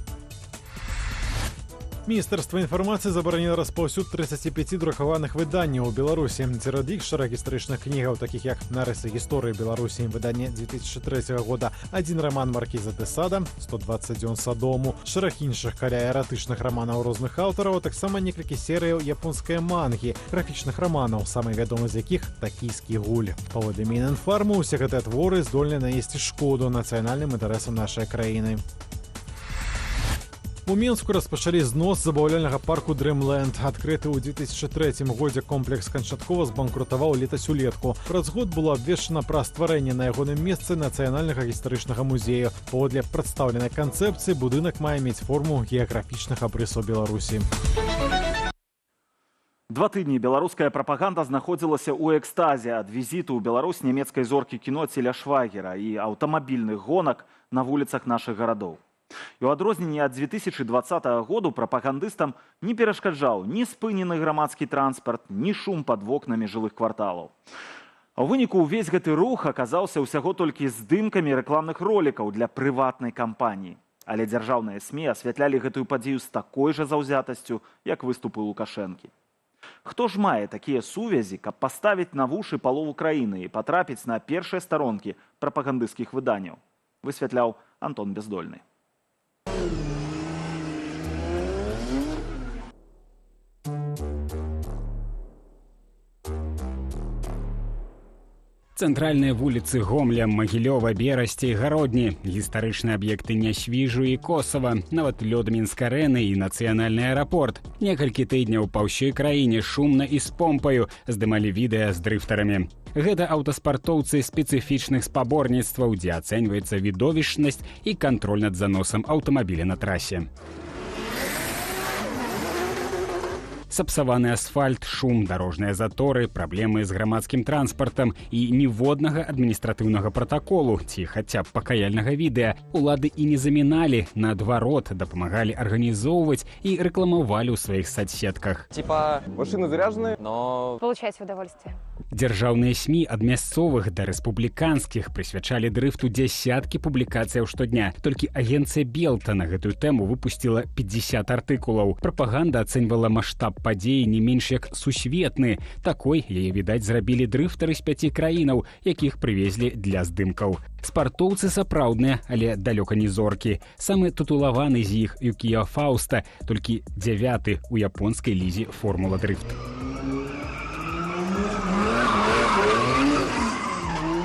Міністэрства інфармацыі забараніла распаўсюд 35 друкаваных выданняў у Беларусі. Сярод іх шэраг гістарычных кнігаў, такіх як «Нарысы гісторыі Беларусі», выданне 2003 года, адзін раман Маркіза де Сада, 120 дзён Садому, шэраг іншых каля эратычных раманаў розных аўтараў, а таксама некалькі серыяў японскай мангі, графічных раманаў, самы вядомы з якіх «Такійскі гуль». Паводле Мінінфарму, усе гэтыя творы здольны нанесці шкоду нацыянальным інтарэсам нашай краіны. У Мінску распачалі знос забаўляльнага парку Дрымленд. Адкрыты ў 2003 годзе комплекс канчаткова збанкрутаваў летась улетку. Праз год было абвешчана пра стварэнне на ягоным месцы нацыянальнага гістарычнага музею. Паводле прадстаўленай канцэпцыі будынак мае мець форму геаграфічных абрысаў Беларусі. 2 тыдні беларуская прапаганда знаходзілася ў экстазе ад візіту ў Беларусь нямецкай зоркі кіно Ціля Швайгера і аўтамабільных гонак на вуліцах нашых гарадоў. І ў адрозненні ад 2020 году прапагандыстам не перашкаджаў ні спынены грамадскі транспарт, ні шум пад вокнамі жылых кварталаў. А ў выніку ўвесь гэты рух аказаўся ўсяго толькі здымкамі рэкламных ролікаў для прыватнай кампаніі. Але дзяржаўныя СМІ асвятлялі гэтую падзею з такой жа заўзятасцю, як выступы Лукашэнкі. Хто ж мае такія сувязі, каб паставіць на вушы палову краіны і патрапіць на першыя старонкі прапагандысцкіх выданняў? Высвятляў Антон Бяздольны. Цэнтральныя вуліцы Гомля, Магілёва, Берасці, Гародні, гістарычныя аб'екты Нясвіжу і Косава, нават лёд Мінск-арэны і нацыянальны аэрапорт. Некалькі тыдняў па ўсёй краіне шумна і з помпаю здымалі відэа з дрыфтарамі. Гэта аўтаспартоўцы спецыфічных спаборніцтваў, дзе ацэньваецца відовішчнасць і кантроль над заносам аўтамабіля на трасе. Сапсаваны асфальт, шум, дарожныя заторы, праблемы з грамадскім транспартам і ніводнага адміністратыўнага пратаколу ці хаця б пакаяльнага відэа. Улады і не заміналі, наадварот, дапамагалі арганізоўваць і рэкламавалі ў сваіх соцсетках. Типа, машины заряжены, но... Получайте удовольствие. Дзяржаўныя СМІ ад мясцовых да рэспубліканскіх прысвячалі дрыфту дзясяткі публікацыяў штодня. Толькі агенцыя Белта на гэтую тэму выпусціла 50 артыкулаў. Прапаганда ацэньвала маштаб падзеі не менш як сусветны. Такой яе, відаць, зрабілі дрыфтары з 5 краінаў, якіх прывезлі для здымкаў. Спартоўцы сапраўдныя, але далёка не зоркі. Самы тытулаваны з іх Юкія Фауста, толькі 9-ты у японскай лізе Формула дрыфт.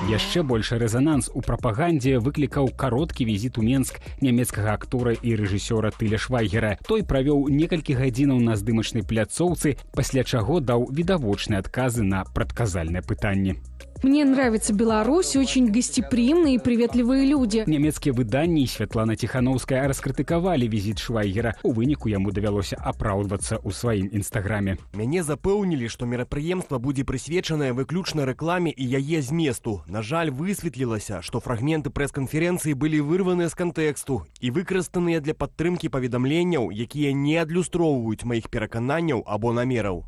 Яшчэ большы рэзананс у прапагандзе выклікаў кароткі візіт у Менск нямецкага актора і рэжысёра Тыля Швайгера. Той правёў некалькі гадзінаў на здымачнай пляцоўцы, пасля чаго даў відавочныя адказы на прадказальныя пытанні. Мне нравится Беларусь, очень гостеприимные и приветливые люди. Нямецкія выданні і Святлана Тихановская раскрытыкавалі візіт Швайгера. У выніку яму давялося апраўдвацца ў сваім інстаграме. Мяне запэўнілі, што мерапрыемства будзе прысвечанае выключна рэкламе і яе зместу. На жаль, высветлілася, што фрагменты прэс-канферэнцыі былі вырваныя з кантэксту і выкарыстаныя для падтрымкі паведамленняў, якія не адлюстроўваюць маіх перакананняў або намераў.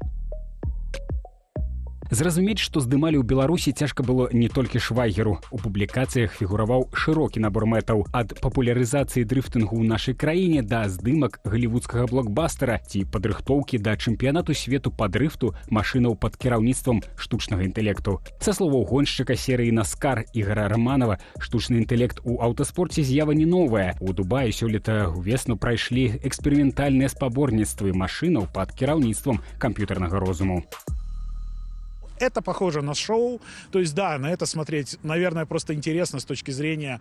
Зразумець, што здымалі ў Беларусі цяжка было не толькі Швайгеру. У публікацыях фігураваў шырокі набор мэтаў ад папулярызацыі дрыфтынгу ў нашай краіне да здымак галівудскага блокбастера ці падрыхтоўкі да чэмпіянату свету па дрыфту машынаў пад кіраўніцтвам штучнага інтэлекту. Са словаў гоншчыка серыі «Наскар» Ігора Раманова, штучны інтэлект у аўтаспорце з'ява не новая. У Дубаі сёлета ўвесну прайшлі эксперыментальныя спаборніцтвы машынаў пад кіраўніцтвам камп'ютарнага розуму. Это похоже на шоу, то есть да, на это смотреть, наверное, просто интересно с точки зрения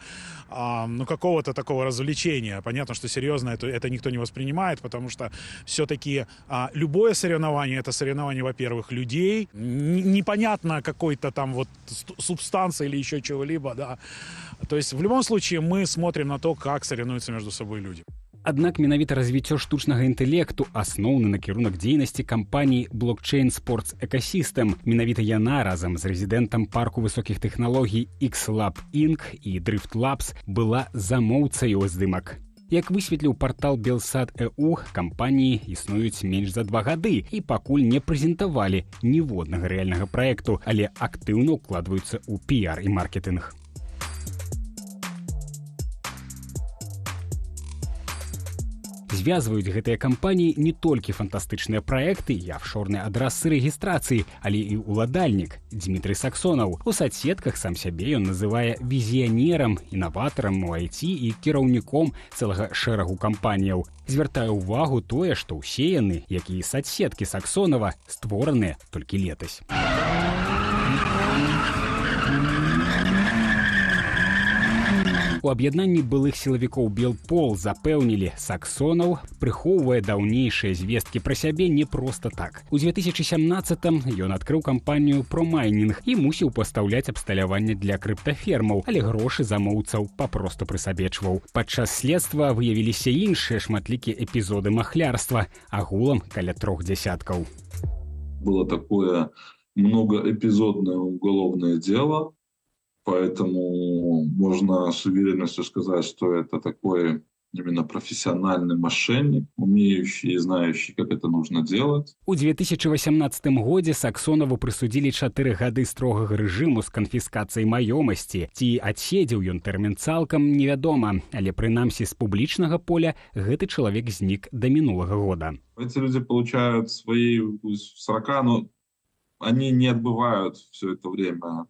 какого-то такого развлечения. Понятно, что серьезно это никто не воспринимает, потому что все-таки любое соревнование — это соревнование, во-первых, людей, непонятно какой-то там вот субстанции или еще чего-либо, да. То есть в любом случае мы смотрим на то, как соревнуются между собой люди. Аднак менавіта развіццё штучнага інтэлекту асноўны накірунак дзейнасці кампаніі Blockchain Sports Ecosystem. Менавіта яна разам з рэзідэнтам парку высокіх тэхналогій X-Lab Inc. і Drift Labs была замоўцаю здымак. Як высветліў партал Белсат.eu, кампаніі існуюць менш за 2 гады і пакуль не прэзентавалі ніводнага рэальнага праекту, але актыўна ўкладваюцца ў піар і маркетынг. Звязваюць гэтыя кампаніі не толькі фантастычныя праекты і афшорныя адразы рэгістрацыі, але і ўладальнік Дмітрый Саксонаў. У соцсетках сам сябе ён называе візіянерам, інаватарам у IT і кіраўніком цэлага шэрагу кампаніяў. Звяртае ўвагу тое, што ўсе яны, як і соцсеткі Саксонава, створаныя толькі летась. У аб'яднанні былых сілавікоў Белпол запэўнілі, Саксонаў прыхоўвае даўнейшыя звесткі пра сябе не проста так. У 2017-м ён адкрыў кампанію ProMining і мусіў пастаўляць абсталяванне для крыптафермаў, але грошы замоўцаў папросту прысабечваў. Падчас следства выявіліся іншыя шматлікія эпізоды махлярства, агулам каля 3 десяткаў. Было такое многоэпизодное уголовное дело, поэтому можно с уверенностью сказать, что это такой именно профессиональный мошенник, умеющий и знающий, как это нужно делать. У 2018 годзе Саксонаву прысудзілі 4 гады строгага рэжыму з канфіскацыяй маёмасці. Ці адседзеў ён тэрмін цалкам, невядома, але прынамсі з публічнага поля гэты чалавек знік да мінулага года. Эти люди получают свои 40, но они не отбывают все это время.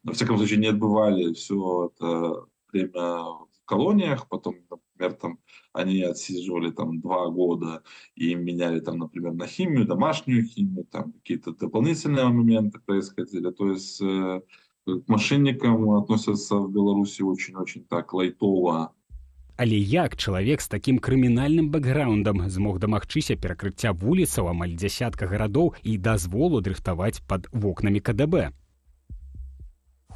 Во всяком случае, не отбывали все это время в колониях, потом, например, там, они отсиживали там 2 года и меняли, там, например, на химию, домашнюю химию, там какие-то дополнительные моменты происходили. То есть к мошенникам относятся в Беларуси очень-очень так лайтово. Але як чалавек з такім крымінальным бэкграундам змог дамагчыся перакрыцця вуліцаў амаль дзясятка гарадоў і дазволу дрыфтаваць пад вокнамі КДБ?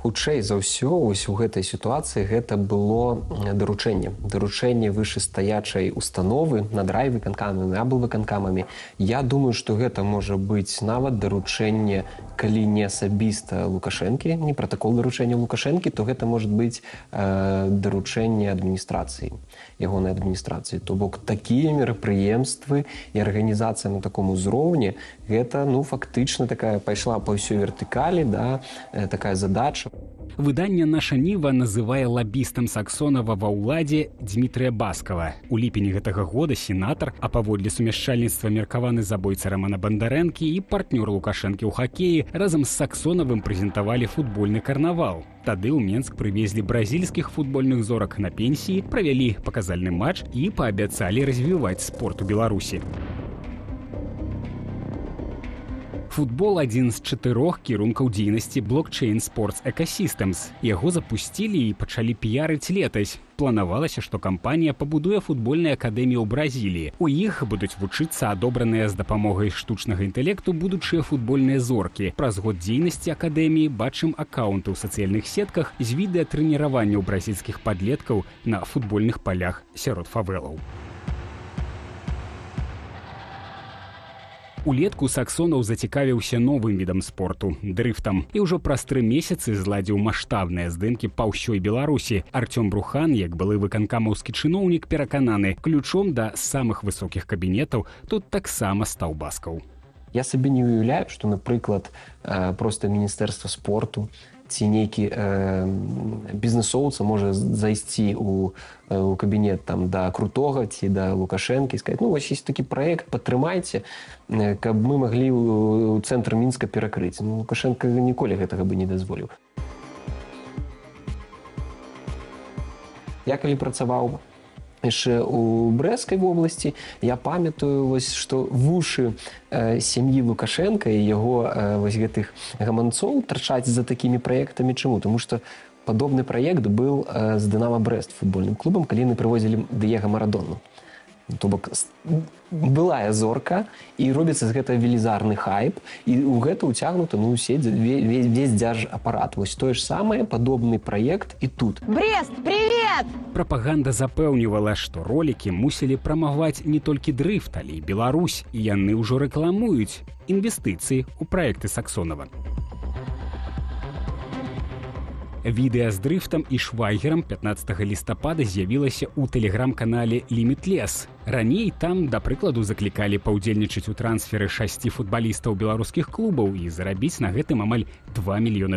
Хутчэй за ўсё, вось у гэтай сітуацыі гэта было даручэнне вышэйстаячай установы над райвыканкамамі, аблвыканкамамі. Я думаю, што гэта можа быць нават даручэнне, калі не асабіста Лукашэнкі, не пратакол даручэння Лукашэнкі, то гэта можа быць даручэнне адміністрацыі, ягонай адміністрацыі. То бок такія мерапрыемствы і арганізацыя на таком узроўні, гэта, фактычна такая пайшла па ўсёй вертыкалі, да, такая задача. Выданне «Наша Ніва» называе лабістам Саксонава ва ўладзе Дмітрыя Баскова. У ліпені гэтага года сенатар, а паводле сумяшчальніцтва меркаваны забойца Рамана Бандарэнкі і партнёр Лукашэнкі ў хакеі разам з Саксонавым прэзентавалі футбольны карнавал. Тады ў Менск прывезлі бразільскіх футбольных зорак на пенсіі, правялі паказальны матч і паабяцалі развіваць спорт у Беларусі. Футбол адзін з 4 кірункаў дзейнасці Blockchain Sports Ecosystems. Яго запусцілі і пачалі піярыць летась. Планавалася, што кампанія пабудуе футбольныя акадэміі ў Бразіліі. У іх будуць вучыцца адобраныя з дапамогай штучнага інтэлекту будучыя футбольныя зоркі. Праз год дзейнасці акадэміі бачым акаунты ў сацыяльных сетках з відэатрэніраванняў бразільскіх падлеткаў на футбольных палях сярод фавелаў. Улетку Саксонаў зацікавіўся новым відам спорту – дрыфтам. І ўжо праз 3 месяцы зладзіў маштабныя здымкі па ўсёй Беларусі. Артём Брухан, як былы выканкамаўскі чыноўнік, перакананы, ключом да самых высокіх кабінетаў тут таксама стаў Баскаў. Я сабе не уяўляю, што, напрыклад, проста міністэрства спорту ці нейкі бізнесоўца можа зайсці ў кабінет там да Крутога ці да Лукашэнкі і сказаць: ну, вось ёсць такі праект, падтрымайце, каб мы маглі ў цэнтр Мінска перакрыць. Ну, Лукашенко ніколі гэтага бы не дазволіў. Я калі працаваў яшчэ ў Брэсцкай вобласці, я памятаю, вось, што вушы сям'і Лукашенка і яго вось гэтых гаманцоў тарчаць за такімі праектамі. Чаму? Таму што падобны праект быў з Дынама Брэст футбольным клубам, калі яны прывозілі Дыега Марадону. То бок былая зорка, і робіцца з гэта велізарны хайп, і ў гэта ўцягнута весь дзяржапарат. Вось тое ж самае, падобны праект і тут. Брест, привет! Прапаганда запэўнівала, што ролікі мусілі прамаваць не толькі дрыфт, але і Беларусь, і яны ўжо рэкламуюць інвестыцыі ў праекты Саксонава. Відэа з дрыфтам і Швайгерам 15 лістапада з'явілася ў тэлеграм-канале Limitless. Раней там, да прыкладу, заклікалі паўдзельнічаць у трансферы 6 футбалістаў беларускіх клубаў і зарабіць на гэтым амаль $2 мільёны.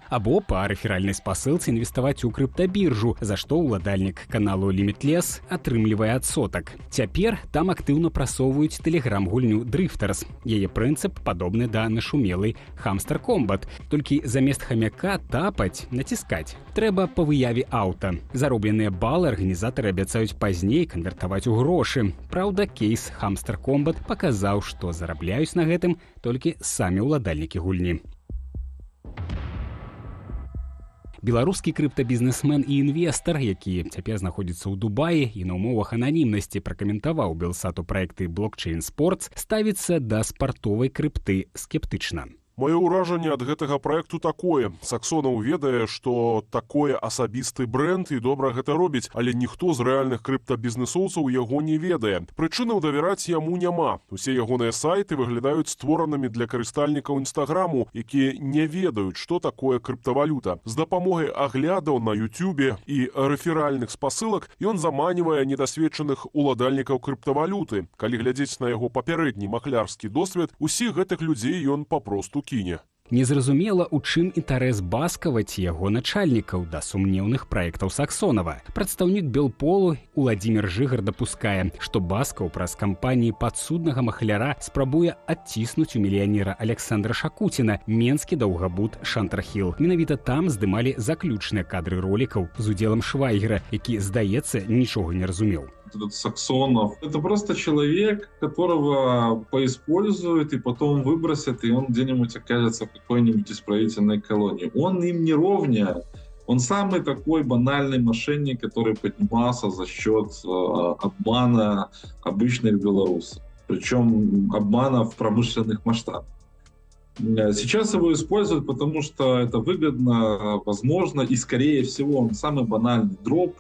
Або па рэферальнай спасылцы інвеставаць у крыптабіржу, за што ўладальнік каналу Limitless атрымлівае адсотак. Цяпер там актыўна прасоўваюць тэлеграм-гульню Drifters. Яе прынцып падобны да нашумелай Hamster Combat, толькі замест хамяка тапаць, націскаць трэба па выяве аўта. Заробленыя балы арганізатары абяцаюць пазней канвертаваць у грошы. Праўда, кейс Hamster Combat паказаў, што зарабляюць на гэтым толькі самі ўладальнікі гульні. Беларускі крыптабізнесмен і інвестар, які цяпер знаходзіцца ў Дубаі і на ўмовах ананімнасці пракаментаваў Белсату праекты Blockchain Sports, ставіцца да спартовай крыпты скептычна. Маё ўражанне ад гэтага праекту такое. Саксонаў ведае, што такое асабісты брэнд і добра гэта робіць, але ніхто з рэальных крыптабізнесоўцаў яго не ведае. Прычынаў давяраць яму няма. Усе ягоныя сайты выглядаюць створанымі для карыстальнікаў Інстаграму, якія не ведаюць, што такое крыптавалюта. З дапамогай аглядаў на Ютубе і рэферальных спасылак ён заманівае недасведчаных уладальнікаў крыптавалюты. Калі глядзець на яго папярэдні махлярскі досвед, усіх гэтых людзей ён папросту кіне. Незразумела, у чым інтарэс Баскава ці яго начальнікаў да сумнеўных праектаў Саксонава. Прадстаўнік Белполу Уладзімір Жыгар дапускае, што Баскаў праз кампаніі падсуднага махляра спрабуе адціснуць у мільянера Александра Шакуціна менскі даўгабуд Шантархіл. Менавіта там здымалі заключныя кадры ролікаў з удзелам Швайгера, які, здаецца, нічога не разумеў. Этот Саксонов, это просто человек, которого поиспользуют и потом выбросят, и он где-нибудь окажется в какой-нибудь исправительной колонии. Он им не ровня. Он самый такой банальный мошенник, который поднимался за счет обмана обычных белорусов. Причем обмана в промышленных масштабах. Сейчас его используют, потому что это выгодно, возможно, и скорее всего он самый банальный дроп,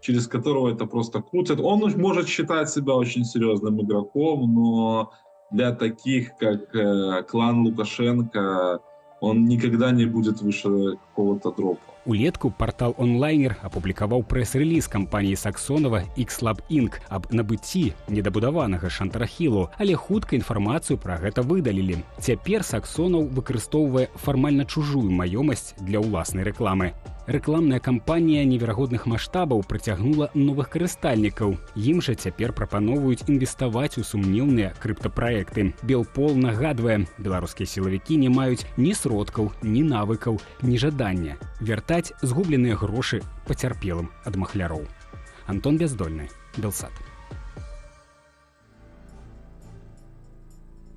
через которого это просто крутят. Он может считать себя очень серьезным игроком, но для таких, как клан Лукашенко, он никогда не будет выше какого-то дропа. Улетку партал онлайнер апублікаваў прэс-рэліз кампаніі Саксонава X-Lab Inc. аб набыцці недабудаванага Шантархілу, але хутка інфармацыю пра гэта выдалілі. Цяпер Саксонаў выкарыстоўвае фармальна чужую маёмасць для ўласнай рэкламы. Рэкламная кампанія неверагодных маштабаў прыцягнула новых карыстальнікаў. Ім жа цяпер прапаноўваюць інвеставаць у сумнеўныя крыптапраекты. Белпол нагадвае, беларускія сілавікі не маюць ні сродкаў, ні навыкаў, ні жадання вяртаць згубленыя грошы пацярпелым ад махляроў. Антон Бяздольны, Белсат.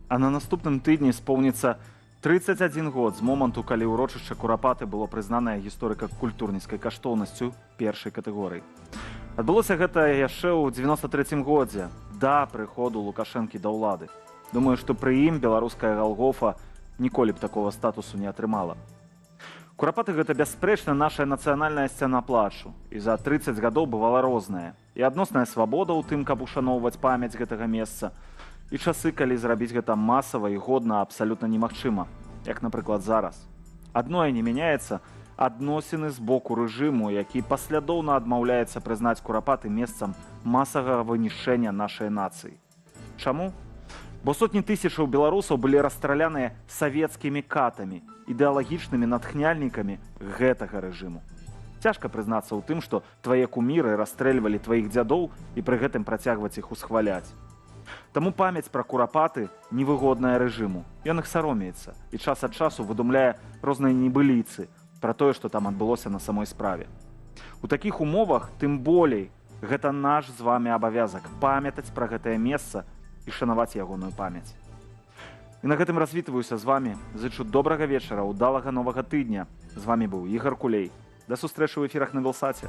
А на наступным тыдні споўніцца 31 год з моманту, калі ўрочышча Курапаты было прызнанае гісторыка-культурніцкай каштоўнасцю першай катэгорыі. Адбылося гэта яшчэ ў 93 годзе, да прыходу Лукашэнкі да ўлады. Думаю, што пры ім беларуская Галгофа ніколі б такога статусу не атрымала. Курапаты — гэта бясспрэчна нашая нацыянальная сцяна плачу. І за 30 гадоў бывала розная. І адносная свабода ў тым, каб ушаноўваць памяць гэтага месца, і часы, калі зрабіць гэта масава і годна абсалютна немагчыма, як, напрыклад, зараз. Адное не мяняецца — адносіны з боку рэжыму, які паслядоўна адмаўляецца прызнаць Курапаты месцам масавага вынішчэння нашай нацыі. Чаму? Бо сотні тысячаў беларусаў былі расстраляныя савецкімі катамі, ідэалагічнымі натхняльнікамі гэтага рэжыму. Цяжка прызнацца ў тым, што твае куміры расстрэльвалі тваіх дзядоў і пры гэтым працягваць іх усхваляць. Таму памяць пра курапаты невыгодная рэжыму. Ён іх саромеецца і час ад часу выдумляе розныя небыліцы пра тое, што там адбылося на самой справе. У такіх умовах, тым болей, гэта наш з вамі абавязак памятаць пра гэтае месца і шанаваць ягоную памяць. І на гэтым развітваюся з вамі. Зычу добрага вечара, удалага новага тыдня. З вамі быў Ігор Кулей. Да сустрэчы ў эфірах на Белсаце.